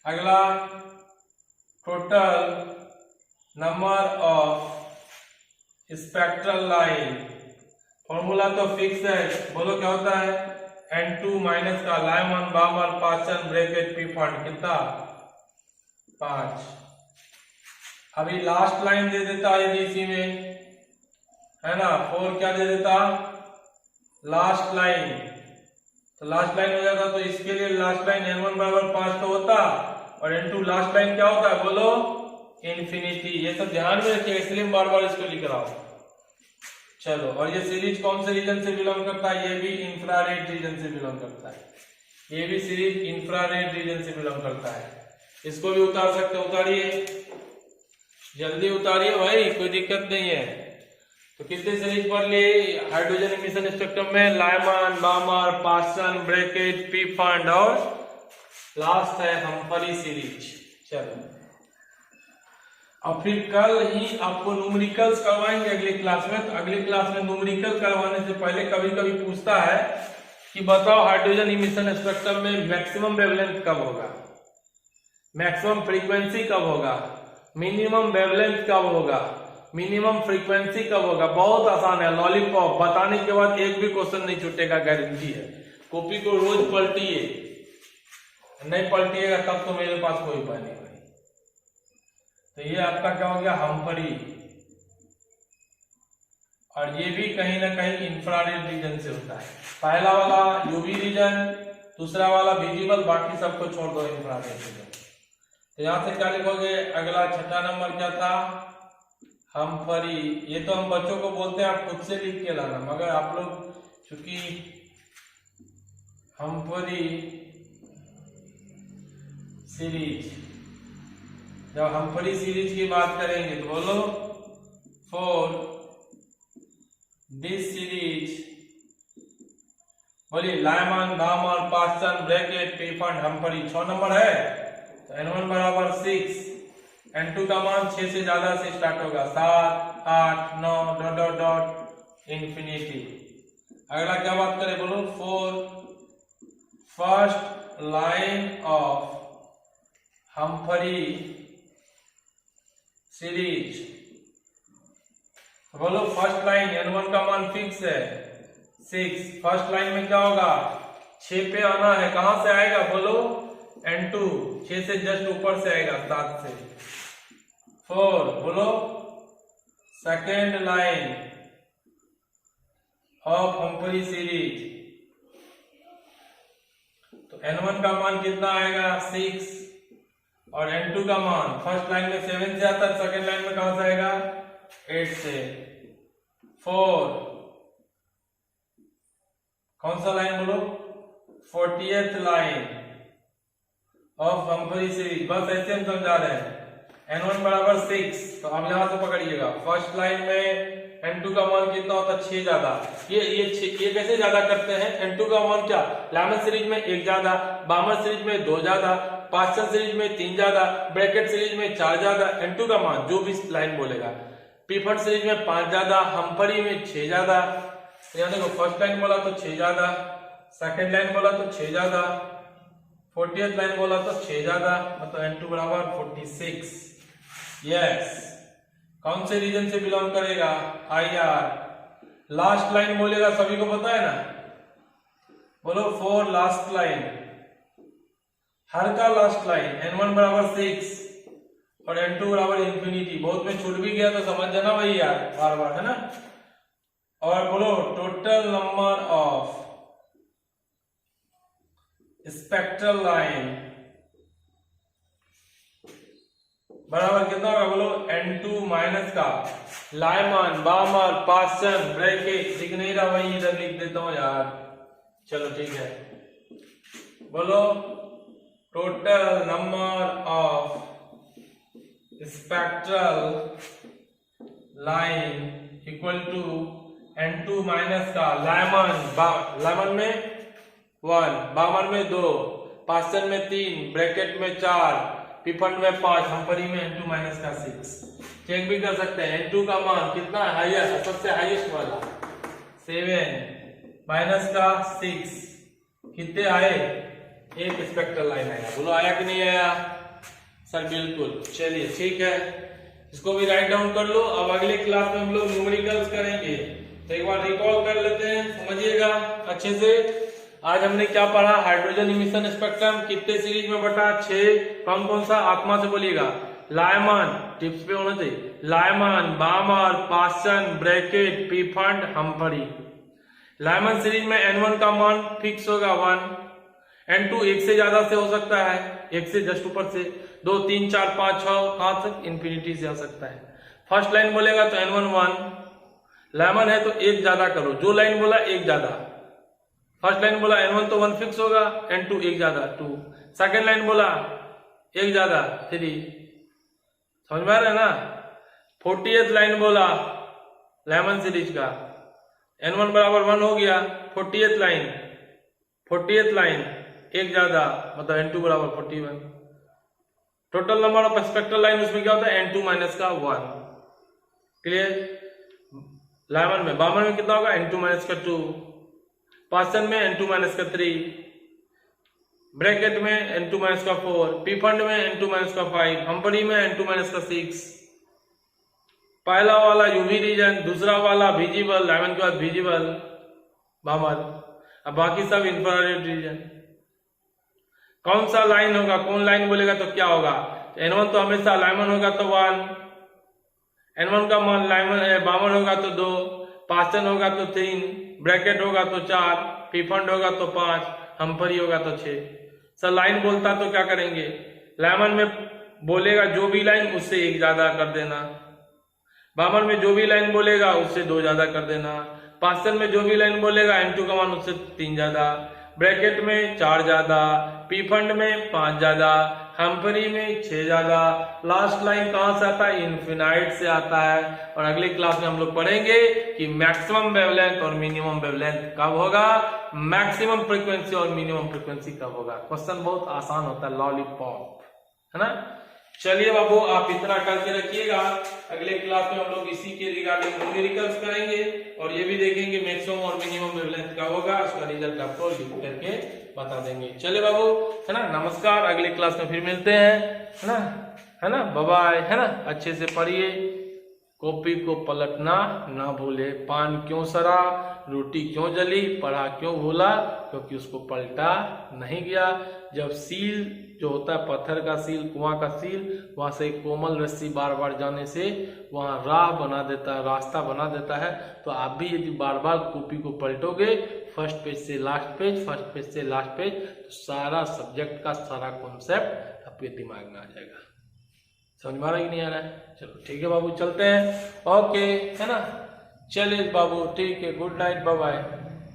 अगला, total number of spectral line, formula तो फिक्स है, बोलो क्या होता है, N2 माइनस का Lyman, Balmer, Paschen, Brackett, P fund, कितना 5। अभी लास्ट लाइन दे देता यदि इसी में, है ना, 4 क्या दे देता, लास्ट लाइन, तो लास्ट लाइन हो जाता, तो इसके लिए लास्ट लाइन n1 बराबर 5 तो होता, और n2 लास्ट लाइन क्या होता है बोलो, इन्फिनिटी। ये सब ध्यान में रखिए, इसलिए बार बार इसको लिख रहा हूं। चलो, और ये सीरीज कौन से रीजन से बिलोंग करता है, ये भी इंफ्रारेड रीजन से बिलोंग करता है, ये भी सीरीज इंफ्रारेड रीजन से बिलोंग करता है। इसको भी उतार सकते, उतारिए, जल्दी उतारिए भाई, कोई दिक्कत नहीं है। तो कितने सीरीज पढ़ लिए हाइड्रोजन इमिशन स्पेक्ट्रम में, लायमन, बामर, पार्सन, ब्रैकेट, पीफंड और लास्ट है हम्फरी सीरीज। चलो, अब फिर कल ही आपको न्यूमेरिकल्स करवाएंगे अगली क्लास में। तो अगली क्लास में न्यूमेरिकल करवाने से पहले कभी कभी पूछता है कि बताओ हाइड्रोजन इमिशन स्पेक्ट्रम में मैक्सिमम वेवलेंथ कब होगा, मैक्सिमम फ्रीक्वेंसी कब होगा, मिनिमम वेवलेंथ कब होगा, मिनिमम फ्रीक्वेंसी कब होगा। बहुत आसान है, लॉलीपॉप बताने के बाद एक भी क्वेश्चन नहीं छूटेगा, गारंटी है। कॉपी को रोज पलटिए, नहीं पलटिएगा तब तो मेरे पास कोई उपाय नहीं। तो ये आपका क्या हो गया, हम्फरी, और ये भी कहीं ना कहीं इंफ्रारेड रीजन से होता है। पहला वाला यूवी रीजन, दूसरा वाला विजिबल, बाकी सबको छोड़ दो इंफ्रारेड रीजन। तो यहां से क्या लिखोगे, अगला छठा नंबर क्या था, हम्फरी। ये तो हम बच्चों को बोलते हैं, आप खुद से लिख के लाना, मगर आप लोग चूंकि हम्फरी सीरीज, जब हम्फरी सीरीज की बात करेंगे तो बोलो, फॉर दिस सीरीज, बोलिए लायमन, बामर, पार्सन, ब्रैकेट, पीफंड, हम्फरी। 6 नंबर है, तो n1 बराबर 6, n2 का मान 6 से ज्यादा से स्टार्ट होगा, 7, 8, 9 डॉट डॉट डॉट इंफिनिटी। अगला क्या बात करें बोलो, for first line of Humphrey series, बोलो फर्स्ट लाइन n1 का मान फिक्स है 6, फर्स्ट लाइन में क्या होगा, 6 पे आना है, कहां से आएगा बोलो, n2 6 से जस्ट ऊपर से आएगा, 7 से। 4 बोलो second line of Humphrey series, तो n1 का मान कितना आएगा 6, और n2 का मान फर्स्ट लाइन में 7 से आता है, सेकेंड लाइन में कहां से आएगा 8 से। 4 कौन सा लाइन बोलो, 40th line of Humphrey series. बस ऐसे हम समझा रहे हैं, n1 बराबर 6, तो आप यहां से पकड़िएगा, फर्स्ट लाइन में n2 का मान कितना होता है 6 ज्यादा। ये कैसे ज्यादा करते हैं, n2 का मान क्या, लायमन सीरीज में 1 ज्यादा, बामर सीरीज में 2 ज्यादा, पार्सन सीरीज में 3 ज्यादा, ब्रैकेट सीरीज में 4 ज्यादा, n2 का मान जो भी लाइन बोलेगा, पीफंड सीरीज में 5 ज्यादा, हम्फरी में 6 ज्यादा। यहाँ देखो फर्स्ट लाइन बोला तो 6 ज्यादा, सेकेंड लाइन बोला तो 6 ज्यादा, 40th लाइन बोला तो 6 ज्यादा, मतलब n2 बराबर 46। यस, कौन से रीजन से बिलोंग करेगा, IR। लास्ट लाइन बोलेगा, सभी को पता है ना, बोलो फॉर लास्ट लाइन, हर का लास्ट लाइन, n1 बराबर 6 और n2 बराबर इंफिनिटी। बहुत में छूट भी गया तो समझ जाना भाई यार, बार बार, है ना। और बोलो total number of spectral line बराबर कितना होगा बोलो, n2 माइनस का लायमन, बामर, पार्सन, ब्रैकेट। लिख नहीं रहा भाई, इधर लिख देता हूं यार, चलो ठीक है। बोलो total number of spectral line equal to n2 minus का लायमन में 1, बामर में 2, पार्सन में 3, ब्रैकेट में 4, पीफंड में 5, हम्फरी में n2 माइनस का 6। चेक भी कर सकते हैं, n2 का मान कितना है, हाईएस्ट, सबसे हाईएस्ट वाला 7 माइनस का 6, कितने आए, एक स्पेक्ट्रल लाइन आया। बोलो आया कि नहीं आया सर, बिल्कुल। चलिए ठीक है, इसको भी राइट डाउन कर लो। अब अगले क्लास में हम लोग न्यूमेरिकल्स करेंगे, तो एक बार रिकॉल कर लेते हैं, समझिएगा अच्छे से। आज हमने क्या पढ़ा? हाइड्रोजन इमिशन स्पेक्ट्रम कितने सीरीज में बटा? 6। कौन कौन सा? आत्मा से बोलिएगा। लायमन, टिप्स पे होना चाहिए। Lyman, बामर, Paschen, bracket, पीफंड, हम्फरी। Lyman series में N1 का मान फिक्स होगा 1, N2 एक से ज्यादा से हो सकता है, एक से जस्ट ऊपर से 2, 3, 4, 5, 6 कहां तक? इन्फिनिटी से आ सकता है। फर्स्ट लाइन बोलेगा तो N1 1, लायमन है तो एक ज्यादा करो, जो लाइन बोला एक ज्यादा। फर्स्ट लाइन बोला N1 तो 1 फिक्स होगा, N2 एक ज्यादा 2, सेकेंड लाइन बोला एक ज्यादा 3, समझ में आ रहा है ना? 40th लाइन बोला लायमन सीरीज का N1 बराबर 1 हो गया, 40th लाइन एक ज्यादा मतलब N2 बराबर 41। Total number of spectral line उसमें क्या होता है? N2 माइनस का 1। क्लियर? लायमन में, बामन में कितना होगा? N2 माइनस का 2, पास्चन में N2 माइनस का 3, ब्रैकेट में N2 माइनस का 4, पीफंड में N2 माइनस का 5, हम्फरी में N2 माइनस का 6। पहला वाला यूवी रीजन, दूसरा वाला विजिबल, लायमन के बाद विजिबल बामर, अब बाकी सब इंफ्रारेड रीजन। कौन सा लाइन होगा? कौन लाइन बोलेगा तो क्या होगा? N1 तो हमेशा लायमन होगा तो 1, N1 का मान लायमन बामर होगा तो 2, पास्चन होगा तो 3, ब्रैकेट होगा तो 4, पीफंड होगा तो 5, हम्फरी होगा तो 6। सर लाइन बोलता तो क्या करेंगे? लायमन में बोलेगा जो भी लाइन उससे एक ज्यादा कर देना, बामर में जो भी लाइन बोलेगा उससे 2 ज्यादा कर देना, पास्चन में जो भी लाइन बोलेगा N2 का मान उससे 3 ज्यादा, ब्रैकेट में 4 ज्यादा, पीफंड में 5 ज्यादा, हम्फरी में 6 ज्यादा। लास्ट लाइन कहां से आता है? इनफिनाइट से आता है। और अगले क्लास में हम लोग पढ़ेंगे कि मैक्सिमम वेवलेंथ और मिनिमम वेवलेंथ कब होगा, मैक्सिमम फ्रीक्वेंसी और मिनिमम फ्रीक्वेंसी कब होगा। क्वेश्चन बहुत आसान होता है, लॉलीपॉप, है ना? चलिए बाबू आप इतना करके रखिएगा, अगले क्लास में हम लोग इसी के रिगार्डिंग न्यूमेरिकल्स करेंगे और ये भी देखेंगे मैक्सिमम और मिनिमम वेवलेंथ का होगा, उसका रिजल्ट आपको लिख करके बता देंगे। चलिए बाबू, है ना? नमस्कार, अगले क्लास में फिर मिलते हैं, है ना? बाय बाय, है ना? अच्छे से पढ़िए, कॉपी को पलटना ना भूले। पान क्यों सरा, रोटी क्यों जली, पढ़ा क्यों भूला, क्योंकि उसको पलटा नहीं गया। जब सील जो होता है पत्थर का सील, कुआं का सील, वहां से एक कोमल रस्सी बार बार जाने से वहां राह बना देता है, रास्ता बना देता है। तो आप भी यदि बार बार कॉपी को पलटोगे, फर्स्ट पेज से लास्ट पेज, फर्स्ट पेज से लास्ट पेज, तो सारा सब्जेक्ट का सारा कॉन्सेप्ट आपके दिमाग में आ जाएगा। समझ में आ रहा है कि नहीं आ रहा है? चलो ठीक है बाबू, चलते हैं। ओके, है ना? चलिए बाबू, ठीक है, गुड नाइट, बाय बाय।